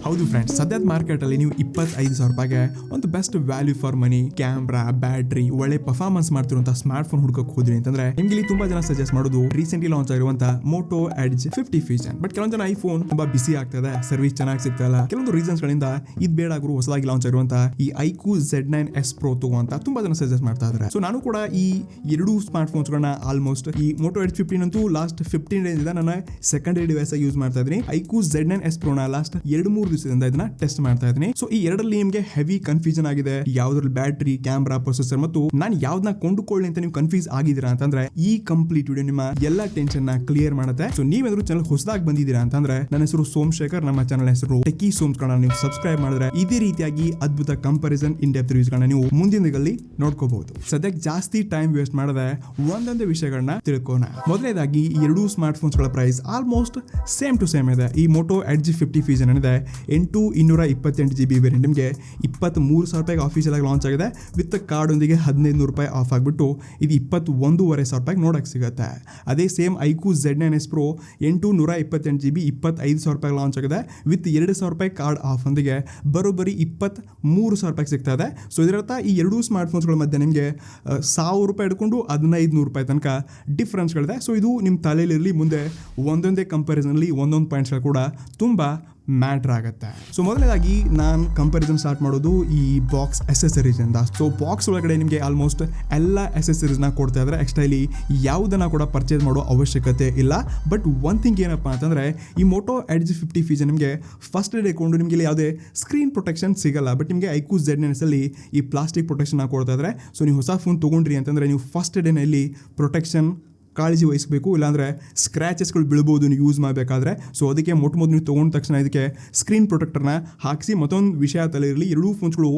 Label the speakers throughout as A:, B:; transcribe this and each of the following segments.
A: ಹೌದು ಫ್ರೆಂಡ್ಸ್, ಸದ್ಯದ ಮಾರ್ಕೆಟ್ ಅಲ್ಲಿ ನೀವು 25,000 ರೂಪಾಯಿಗೆ ಒಂದು best value for money, camera, battery, ಒಳ್ಳೆ ಪರ್ಫಾರ್ಮೆನ್ಸ್ ಮಾಡ್ತಿರುವಂತ ಸ್ಮಾರ್ಟ್ ಫೋನ್ ಹುಡುಕಕ್ ಹೋದ್ರಿ ಅಂತಂದ್ರೆ ನಿಮ್ಗೆ ಇಲ್ಲಿ ತುಂಬಾ ಜನ ಸಜೆಸ್ಟ್ ಮಾಡೋದು ರೀಸೆಂಟ್ಲಿ ಲಾಂಚ್ ಆಗಿರುವಂತ ಮೋಟೋ ಎಡ್ಜ್ 50 ಫ್ಯೂಷನ್. ಬಟ್ ಕೆಲವೊಂದು ಜನ ಐಫೋನ್ ತುಂಬಾ ಬಿಸಿ ಆಗ್ತದೆ, ಸರ್ವಿಸ್ ಚೆನ್ನಾಗಿ ಸಿಗ್ತಾ ಇಲ್ಲ, ಕೆಲವೊಂದು ರೀಸನ್ಸ್ ಗಳಿಂದ ಇದ್ ಬೇಡ ಗುರು, ಹೊಸದಾಗಿ ಲಾಂಚ್ ಆಗಿರುವಂತ ಈ ಐಕ್ಯೂ Z9s Pro ತಗೋಂತ ತುಂಬಾ ಜನ ಸಜೆಸ್ಟ್ ಮಾಡ್ತಾ ಇದ್ದಾರೆ. ಸೊ ನಾನು ಕೂಡ ಈ ಎರಡು ಸ್ಮಾರ್ಟ್ ಫೋನ್ಸ್ ಗಳನ್ನ ಆಲ್ಮೋಸ್ಟ್ ಈ ಮೋಟೋ ಎಡ್ಜ್ 15 ಅಂತೂ ಲಾಸ್ಟ್ 15 ಡೇಸ್ ಇಂದ ನನ್ನ ಸೆಕೆಂಡರಿ ಡಿವೈಸ್ ಆಗಿ ಯೂಸ್ ಮಾಡ್ತಾ ಇದ್ದೀನಿ. ಐಕ್ಯೂ Z9s Pro ನ ಲಾಸ್ಟ್ 2-3 ದಿವಸದಿಂದ ಇದನ್ನ ಟೆಸ್ಟ್ ಮಾಡ್ತಾ ಇದ್ದೀನಿ. ಸೊ ಈ ಎರಡರಲ್ಲಿ ನಿಮಗೆ ಹೆವಿ ಕನ್ಫ್ಯೂಷನ್ ಆಗಿದೆ, ಯಾವ್ದ್ರಲ್ಲಿ ಬ್ಯಾಟ್ರಿ, ಕ್ಯಾಮ್ರಾ, ಪ್ರೊಸೆಸರ್ ಮತ್ತು ನಾನು ಯಾವ್ದನ್ನ ಕೊಂಡುಕೊಳ್ಳಿ ಅಂತ ನೀವು ಕನ್ಫ್ಯೂಸ್ ಆಗಿದ್ದೀರಾ ಅಂತಂದ್ರೆ ಈ ಕಂಪ್ಲೀಟ್ ವಿಡಿಯೋ ನಿಮ್ಮ ಎಲ್ಲ ಟೆನ್ಷನ್ ನ ಕ್ಲಿಯರ್ ಮಾಡುತ್ತೆ. ಸೊ ನೀವೇನಾದ್ರೂ ಚಾನಲ್ ಹೊಸದಾಗಿ ಬಂದಿದ್ದೀರಾ ಅಂತಂದ್ರೆ ನನ್ನ ಹೆಸರು ಸೋಮಶೇಖರ್, ನಮ್ಮ ಚಾನಲ್ ಹೆಸರು ಟೆಕಿ ಸೋಮ್ಸ್ ಗಳನ್ನ ನೀವು ಸಬ್ಸ್ಕ್ರೈಬ್ ಮಾಡಿದ್ರೆ ಇದೇ ರೀತಿಯಾಗಿ ಅದ್ಭುತ ಕಂಪಾರಿಸನ್ ಇನ್ ಡೆಪ್ತ್ ರಿವ್ಯೂಸ್ ಗಳನ್ನ ನೀವು ಮುಂದಿನ ದಿನಗಳಲ್ಲಿ ನೋಡ್ಕೋಬಹುದು. ಸದ್ಯಕ್ಕೆ ಜಾಸ್ತಿ ಟೈಮ್ ವೇಸ್ಟ್ ಮಾಡದೆ ಒಂದೊಂದೇ ವಿಷಯಗಳನ್ನ ತಿಳ್ಕೋಣ. ಮೊದಲನೇದಾಗಿ ಈ ಎರಡು ಸ್ಮಾರ್ಟ್ ಫೋನ್ಸ್ ಗಳ price almost same to same ಇದೆ. ಈ ಮೋಟೋ ಎಡ್ಜ್ 50 ಫ್ಯೂಷನ್ ಏನಿದೆ 228 GB ವೇರಿಯಂಟ್ ನಿಮಗೆ 23,000 ರೂಪಾಯಿಗೆ ಆಫೀಷಿಯಲ್ ಆಗಿ ಲಾಂಚ್ ಆಗಿದೆ. ವಿತ್ ಕಾರ್ಡ್ ಒಂದಿಗೆ 1,500 ರೂಪಾಯಿ ಆಫ್ ಆಗಿಬಿಟ್ಟು ಇದು 21,500 ರೂಪಾಯಿಗೆ ನೋಡಕ್ಕೆ ಸಿಗುತ್ತೆ. ಅದೇ same IQ Z9s Pro 828 GB 25,000 ರೂಪಾಯಿ ಲಾಂಚ್ ಆಗಿದೆ. ವಿತ್ 2,000 ರೂಪಾಯಿ ಕಾರ್ಡ್ ಆಫ್ ಒಂದಿಗೆ ಬರೋಬ್ಬರಿ 23,000 ರೂಪಾಯಿಗೆ ಸಿಗ್ತಾ ಇದೆ. ಸೊ ಇದರರ್ಥ ಈ ಎರಡೂ ಸ್ಮಾರ್ಟ್ ಫೋನ್ಸ್ಗಳ ಮಧ್ಯೆ ನಿಮಗೆ 1,000 ರೂಪಾಯಿ ಹಿಡ್ಕೊಂಡು 1,500 ರೂಪಾಯಿ ತನಕ ಡಿಫ್ರೆನ್ಸ್ಗಳಿದೆ. ಸೊ ಇದು ನಿಮ್ಮ ತಲೆಯಲ್ಲಿರಲಿ, ಮುಂದೆ ಒಂದೊಂದೇ ಕಂಪ್ಯಾರಿಸನ್ಲಿ ಒಂದೊಂದು ಪಾಯಿಂಟ್ಸ್ಗಳು ಕೂಡ ತುಂಬ ಮ್ಯಾಟ್ರ್ ಆಗುತ್ತೆ. ಸೊ ಮೊದಲನೇದಾಗಿ ನಾನು ಕಂಪ್ಯಾರಿಸನ್ ಸ್ಟಾರ್ಟ್ ಮಾಡೋದು ಈ ಬಾಕ್ಸ್ ಎಸೆಸರೀಸ್ ಇಂದ. ಸೊ ಬಾಕ್ಸ್ ಒಳಗಡೆ ನಿಮಗೆ ಆಲ್ಮೋಸ್ಟ್ ಎಲ್ಲ ಎಸೆಸರೀಸ್ನ ಕೊಡ್ತಾ ಇದ್ದಾರೆ. ಎಕ್ಸ್ಟ್ರಾ ಇಲ್ಲಿ ಯಾವುದನ್ನು ಕೂಡ ಪರ್ಚೇಸ್ ಮಾಡೋ ಅವಶ್ಯಕತೆ ಇಲ್ಲ. ಬಟ್ ಒನ್ ಥಿಂಗ್ ಏನಪ್ಪ ಅಂತಂದರೆ ಈ ಮೋಟೋ ಎಡ್ಜ್ 50 ಫ್ಯೂಷನ್ ನಿಮಗೆ ಫಸ್ಟ್ ಡೇ ಕೊಂಡು ನಿಮಗೆ ಇಲ್ಲಿ ಯಾವುದೇ ಸ್ಕ್ರೀನ್ ಪ್ರೊಟೆಕ್ಷನ್ ಸಿಗಲ್ಲ. ಬಟ್ ನಿಮಗೆ ಐಕ್ಯೂ Z9s ಅಲ್ಲಿ ಈ ಪ್ಲಾಸ್ಟಿಕ್ ಪ್ರೊಟೆಕ್ಷನ್ ಕೊಡ್ತಾ ಇದ್ದಾರೆ. ಸೊ ನೀವು ಹೊಸ ಫೋನ್ ತೊಗೊಂಡ್ರಿ ಅಂತಂದರೆ ನೀವು ಫಸ್ಟ್ ಡೇನಲ್ಲಿ ಪ್ರೊಟೆಕ್ಷನ್ ಕಾಳಜಿ ವಹಿಸಬೇಕು, ಇಲ್ಲಾಂದರೆ ಸ್ಕ್ರ್ಯಾಚಸ್ಗಳು ಬೀಳ್ಬೋದು ನೀವು ಯೂಸ್ ಮಾಡಬೇಕಾದ್ರೆ. ಸೊ ಅದಕ್ಕೆ ಮೊದಲು ನೀವು ತೊಗೊಂಡ ತಕ್ಷಣ ಇದಕ್ಕೆ ಸ್ಕ್ರೀನ್ ಪ್ರೊಟೆಕ್ಟರ್ನ ಹಾಕಿಸಿ. ಮತ್ತೊಂದು ವಿಷಯ ತಲೆ ಇರಲಿ, ಎರಡೂ ಫೋನ್ಸ್ಗಳು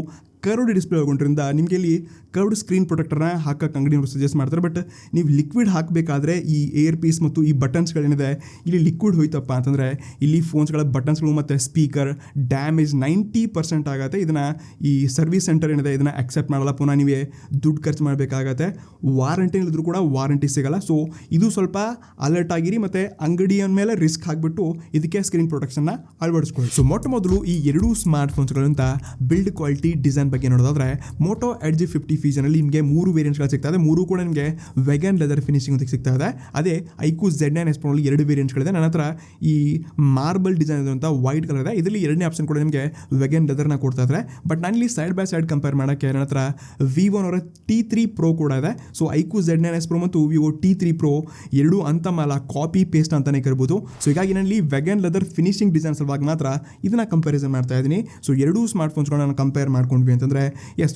A: ಕರ್ವ್ಡ್ ಡಿಸ್ಪ್ಲೇ ಆಗೋದ್ರಿಂದ ನಿಮಗೆ ಇಲ್ಲಿ ಕರ್ವ್ಡ್ ಸ್ಕ್ರೀನ್ ಪ್ರೊಟೆಕ್ಟರ್ನ ಹಾಕಕ್ಕೆ ಅಂಗಡಿಯವರು ಸಜೆಸ್ಟ್ ಮಾಡ್ತಾರೆ. ಬಟ್ ನೀವು ಲಿಕ್ವಿಡ್ ಹಾಕಬೇಕಾದ್ರೆ ಈ ಏರ್ ಪೀಸ್ ಮತ್ತು ಈ ಬಟನ್ಸ್ಗಳೇನಿದೆ ಇಲ್ಲಿ ಲಿಕ್ವಿಡ್ ಹೋಯ್ತಪ್ಪ ಅಂತಂದರೆ ಇಲ್ಲಿ ಫೋನ್ಸ್ಗಳ ಬಟನ್ಸ್ಗಳು ಮತ್ತು ಸ್ಪೀಕರ್ ಡ್ಯಾಮೇಜ್ 90% ಆಗುತ್ತೆ. ಇದನ್ನು ಈ ಸರ್ವಿಸ್ ಸೆಂಟರ್ ಏನಿದೆ ಇದನ್ನು ಅಕ್ಸೆಪ್ಟ್ ಮಾಡಲ್ಲ, ಪುನಃ ನೀವೇ ದುಡ್ಡು ಖರ್ಚು ಮಾಡಬೇಕಾಗತ್ತೆ. ವಾರಂಟಿ ಇದ್ರೂ ಕೂಡ ವಾರಂಟಿ ಸಿಗಲ್ಲ. ಸೊ ಇದು ಸ್ವಲ್ಪ ಅಲರ್ಟ್ ಆಗಿರಿ, ಮತ್ತು ಅಂಗಡಿಯ ಮೇಲೆ ರಿಸ್ಕ್ ಹಾಕಿಬಿಟ್ಟು ಇದಕ್ಕೆ ಸ್ಕ್ರೀನ್ ಪ್ರೊಟೆಕ್ಷನ್ನ ಅಳವಡಿಸ್ಕೊಳ್ಳಿ. ಸೊ ಮೊದಲು ಈ ಎರಡೂ ಸ್ಮಾರ್ಟ್ ಫೋನ್ಸ್ಗಳಂತ ಬಿಲ್ಡ್ ಕ್ವಾಲಿಟಿ, ಡಿಸೈನ್ ಬಗ್ಗೆ ನೋಡೋದಾದ್ರೆ ಮೋಟೋ ಎಡ್ಜ್ 50 ಫ್ಯೂಷನ್ ಅಲ್ಲಿ ನಿಮಗೆ 3 ವೇರಿಯಂಟ್ಸ್ಗಳು ಸಿಗ್ತಾ ಇದೆ. 3 ಕೂಡ ನಿಮಗೆ ವೆಗನ್ ಲೆದರ್ ಫಿನಿಶಿಂಗ್ ಅಂತ ಸಿಗ್ತಾ ಇದೆ. ಅದೇ ಐಕ್ಯೂ Z9s Pro ಅಲ್ಲಿ 2 ವೇರಿಯಂಟ್ಸ್ಗಳಿದೆ. ನನ್ನ ಹತ್ರ ಈ ಮಾರ್ಬಲ್ ಡಿಸೈನ್ ಇರುವಂಥ ವೈಟ್ ಕಲರ್ ಇದೆ. ಇದರಲ್ಲಿ ಎರಡನೇ ಆಪ್ಷನ್ ಕೂಡ ನಿಮಗೆ ವೆಗನ್ ಲೆದರ್ನ ಕೊಡ್ತಾ ಇದ್ದಾರೆ. ಬಟ್ ನಾನಿಲ್ಲಿ ಸೈಡ್ ಬೈ ಸೈಡ್ ಕಂಪೇರ್ ಮಾಡೋಕ್ಕೆ ನನ್ನ ಹತ್ರ Vivo ಅವರ T3 Pro ಕೂಡ ಇದೆ. ಸೊ ಐಕ್ಯೂ Z9s Pro ಮತ್ತು Vivo T3 Pro ಎರಡೂ ಅಂತಮಲ್ಲ, ಕಾಪಿ ಪೇಸ್ಟ್ ಅಂತಲೇ ಕರ್ಬೋದು. ಸೊ ಹೀಗಾಗಿ ನಾನಿಲ್ಲಿ ವೆಗನ್ ಲೆದರ್ ಫಿನಿಶಿಂಗ್ ಡಿಸೈನ್ ಸಲುವಾಗಿ ಮಾತ್ರ ಇದನ್ನ ಕಂಪ್ಯಾರಿಸನ್ ಮಾಡ್ತಾ ಇದ್ದೀನಿ. ಸೊ ಎರಡೂ ಸ್ಮಾರ್ಟ್ ಫೋನ್ಸ್ಗಳನ್ನ ನಾನು ಕಂಪೇರ್ ಮಾಡ್ಕೊಂಡ್ವಿ ಅಂತಂದರೆ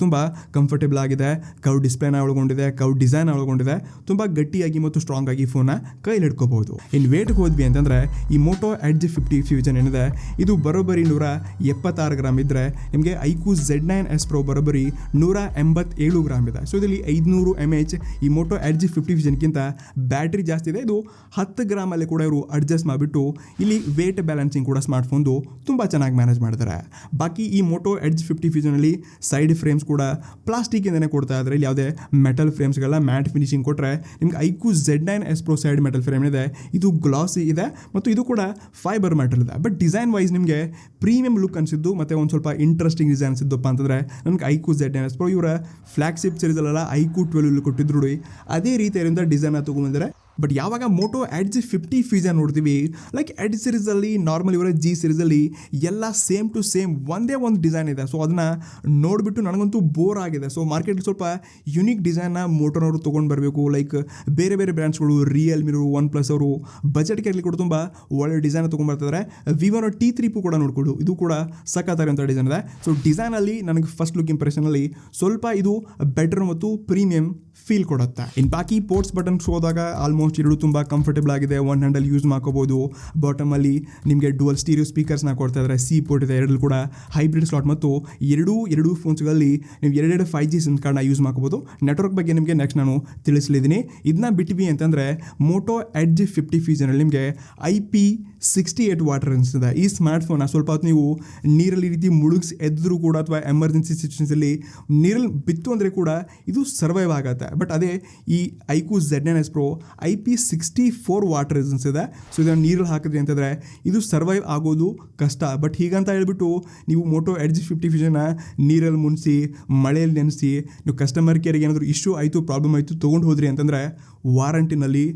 A: ತುಂಬ ಕಂಫರ್ಟೇಬಲ್ ಆಗಿದೆ, ಕರ್ವ್ ಡಿಸ್ಪ್ಲೇನ ಒಳಗೊಂಡಿದೆ, ಕರ್ವ್ ಡಿಸೈನ್ ಒಳಗೊಂಡಿದೆ, ತುಂಬ ಗಟ್ಟಿಯಾಗಿ ಮತ್ತು ಸ್ಟ್ರಾಂಗ್ ಆಗಿ ಫೋನ್ನ ಕೈಲಿ ಹಿಡ್ಕೋಬಹುದು. ಇನ್ನು ವೇಟ್ಗೆ ಹೋದ್ವಿ ಅಂತಂದರೆ ಈ ಮೋಟೋ ಎಡ್ಜ್ 50 ಫ್ಯೂಷನ್ ಏನಿದೆ ಇದು ಬರೋಬ್ಬರಿ 176 ಗ್ರಾಮ್ ಇದ್ದರೆ ನಿಮಗೆ ಐಕ್ಯೂ Z9s Pro ಬರೋಬ್ಬರಿ 187 ಗ್ರಾಮ್ ಇದೆ. ಸೊ ಇದರಲ್ಲಿ 500 mAh ಈ ಮೋಟೋ ಎಡ್ಜ್ 50 ಫ್ಯೂಷನ್ಗಿಂತ ಬ್ಯಾಟ್ರಿ ಜಾಸ್ತಿ ಇದೆ. ಇದು 10 ಗ್ರಾಮಲ್ಲಿ ಕೂಡ ಇವರು ಅಡ್ಜಸ್ಟ್ ಮಾಡಿಬಿಟ್ಟು ಇಲ್ಲಿ ವೇಟ್ ಬ್ಯಾಲೆನ್ಸಿಂಗ್ ಕೂಡ ಸ್ಮಾರ್ಟ್ ಫೋನ್ದು ತುಂಬ ಚೆನ್ನಾಗಿ ಮ್ಯಾನೇಜ್ ಮಾಡಿದ್ದಾರೆ. ಬಾಕಿ ಈ ಮೋಟೋ ಎಡ್ಜ್ 50 ಫ್ಯೂಷನಲ್ಲಿ ಸೈಡ್ ಫ್ರೇಮ್ಸ್ ಕೂಡ ಪ್ಲಾಸ್ಟಿಕ್ ಇಂದನೇ ಕೊಡ್ತಾ ಇದ್ದಾರೆ. ಇಲ್ಲಿ ಯಾವುದೇ ಮೆಟಲ್ ಫ್ರೇಮ್ಸ್ಗೆಲ್ಲ ಮ್ಯಾಟ್ ಫಿನಿಶಿಂಗ್ ಕೊಟ್ಟರೆ ನಿಮ್ಗೆ IQ Z9s Pro side metal frame ಇದೆ, ಇದು ಗ್ಲಾಸಿ ಇದೆ ಮತ್ತು ಇದು ಕೂಡ ಫೈಬರ್ ಮೆಟಲ್ ಇದೆ. ಬಟ್ ಡಿಸೈನ್ ವೈಸ್ ನಿಮಗೆ ಪ್ರೀಮಿಯಂ ಲುಕ್ ಅನಿಸಿದ್ದು ಮತ್ತು ಒಂದು ಸ್ವಲ್ಪ ಇಂಟ್ರೆಸ್ಟಿಂಗ್ ಡಿಸೈನ್ ಅನಿಸಿದ್ದಪ್ಪ ಅಂತಂದರೆ ನನಗೆ ಐಕ್ಯೂ Z9s Pro ಇವರ ಫ್ಲಾಗ್ಶಿಪ್ ಸೀರೀಸಲ್ಲ ಐಕ್ಯೂ 12 ಕೊಟ್ಟಿದ್ರು ನೋಡಿ, ಅದೇ ರೀತಿಯಿಂದ ಡಿಸೈನ್ ತೊಗೊಂಡ್ಬಂದರೆ. ಬಟ್ ಯಾವಾಗ ಮೋಟೋ ಎಡ್ಜ್ 50 ಫ್ಯೂಷನ್ ನೋಡ್ತೀವಿ, ಲೈಕ್ ಎಡ್ಜ್ ಸೀರೀಸಲ್ಲಿ ನಾರ್ಮಲ್ ಇವರ G ಸೀರೀಸಲ್ಲಿ ಎಲ್ಲ ಸೇಮ್ ಟು ಸೇಮ್ ಒಂದೇ ಒಂದು ಡಿಸೈನ್ ಇದೆ. ಸೊ ಅದನ್ನು ನೋಡಿಬಿಟ್ಟು ನನಗಂತೂ ಬೋರ್ ಆಗಿದೆ. ಸೊ ಮಾರ್ಕೆಟ್ಗೆ ಸ್ವಲ್ಪ ಯುನೀಕ್ ಡಿಸೈನ್ನ ಮೋಟೋನವರು ತೊಗೊಂಡು ಬರಬೇಕು. ಲೈಕ್ ಬೇರೆ ಬೇರೆ ಬ್ರ್ಯಾಂಡ್ಸ್ಗಳು ರಿಯಲ್ಮಿರು, ಒನ್ ಪ್ಲಸ್ ಅವರು ಬಜೆಟ್ಗೆ ಇರಲಿ ಕೂಡ ತುಂಬ ಒಳ್ಳೆ ಡಿಸೈನ್ ತೊಗೊಂಡ್ಬರ್ತಿದ್ದಾರೆ. Vivo T3 Pro ಕೂಡ ನೋಡ್ಕೊಡು, ಇದು ಕೂಡ ಸಖತ್ತಾಗಿರುವಂಥ ಡಿಸೈನ್ ಇದೆ. ಸೊ ಡಿಸೈನಲ್ಲಿ ನನಗೆ ಫಸ್ಟ್ ಲುಕ್ ಇಂಪ್ರೆಷನಲ್ಲಿ ಸ್ವಲ್ಪ ಇದು ಬೆಟರ್ ಮತ್ತು ಪ್ರೀಮಿಯಂ ಫೀಲ್ ಕೊಡುತ್ತೆ. ಇನ್ನು ಬಾಕಿ ಪೋರ್ಟ್ಸ್ ಬಟನ್ಸ್ ಹೋದಾಗ ಆಲ್ಮೋಸ್ಟ್ ಎರಡು ತುಂಬ ಕಂಫರ್ಟೇಬಲ್ ಆಗಿದೆ, ಒನ್ ಹ್ಯಾಂಡಲ್ಲಿ ಯೂಸ್ ಮಾಡ್ಕೋಬೋದು. ಬಾಟಮಲ್ಲಿ ನಿಮಗೆ ಡುವಲ್ ಸ್ಟೀರಿಯೋ ಸ್ಪೀಕರ್ಸ್ನ ಕೊಡ್ತಾ ಇದ್ದಾರೆ, ಸಿ ಪೋರ್ಟ್ ಇದೆ, ಎರಡರಲ್ಲಿ ಕೂಡ ಹೈಬ್ರಿಡ್ ಸ್ಲಾಟ್ ಮತ್ತು ಎರಡೂ ಫೋನ್ಸ್ಗಳಲ್ಲಿ ನೀವು 2 5G ಸಿಮ್ ಕಾರ್ಡ್ನ ಯೂಸ್ ಮಾಡ್ಕೋಬೋದು. ನೆಟ್ವರ್ಕ್ ಬಗ್ಗೆ ನಿಮಗೆ ನೆಕ್ಸ್ಟ್ ನಾನು ತಿಳಿಸಲಿದ್ದೀನಿ. ಇದನ್ನ ಬಿಟ್ವಿ ಅಂತಂದರೆ ಮೋಟೋ ಎಡ್ಜ್ 50 ಫ್ಯೂಷನಲ್ಲಿ ನಿಮಗೆ IP68 ವಾಟರ್ ಇದೆ. ಈ ಸ್ಮಾರ್ಟ್ ಫೋನ್ನ ಸ್ವಲ್ಪ ಹೊತ್ತು ನೀವು ನೀರಲ್ಲಿ ರೀತಿ ಮುಳುಗಿಸಿ ಎದ್ದರೂ ಕೂಡ ಅಥವಾ ಎಮರ್ಜೆನ್ಸಿ ಸಿಚುವೇಷನ್ಸಲ್ಲಿ ನೀರಲ್ಲಿ ಬಿತ್ತು ಅಂದರೆ ಕೂಡ ಇದು ಸರ್ವೈವ್ ಆಗುತ್ತೆ. ಆಗುತ್ತೆ. ಬಟ್ ಅದೇ ಈ IQ Z9s Pro IP64 water resistance ಇದೆ. ಸೊ ಇದನ್ನು ನೀರಲ್ಲಿ ಹಾಕಿದ್ರಿ ಅಂತಂದರೆ ಇದು ಸರ್ವೈವ್ ಆಗೋದು ಕಷ್ಟ. ಬಟ್ ಹೀಗಂತ ಹೇಳ್ಬಿಟ್ಟು ನೀವು ಮೋಟೋ ಎಡ್ಜ್ 50 ಫ್ಯೂಷನ್ನ ನೀರಲ್ಲಿ ಮುನಿಸಿ ಮಳೆಯಲ್ಲಿ ನೆನೆಸಿ ನೀವು ಕಸ್ಟಮರ್ ಕೇರ್ಗೆ ಏನಾದರೂ ಇಶ್ಯೂ ಆಯಿತು ಪ್ರಾಬ್ಲಮ್ ಆಯಿತು ತೊಗೊಂಡು ಹೋದ್ರಿ ಅಂತಂದರೆ ವಾರಂಟಿನಲ್ಲಿ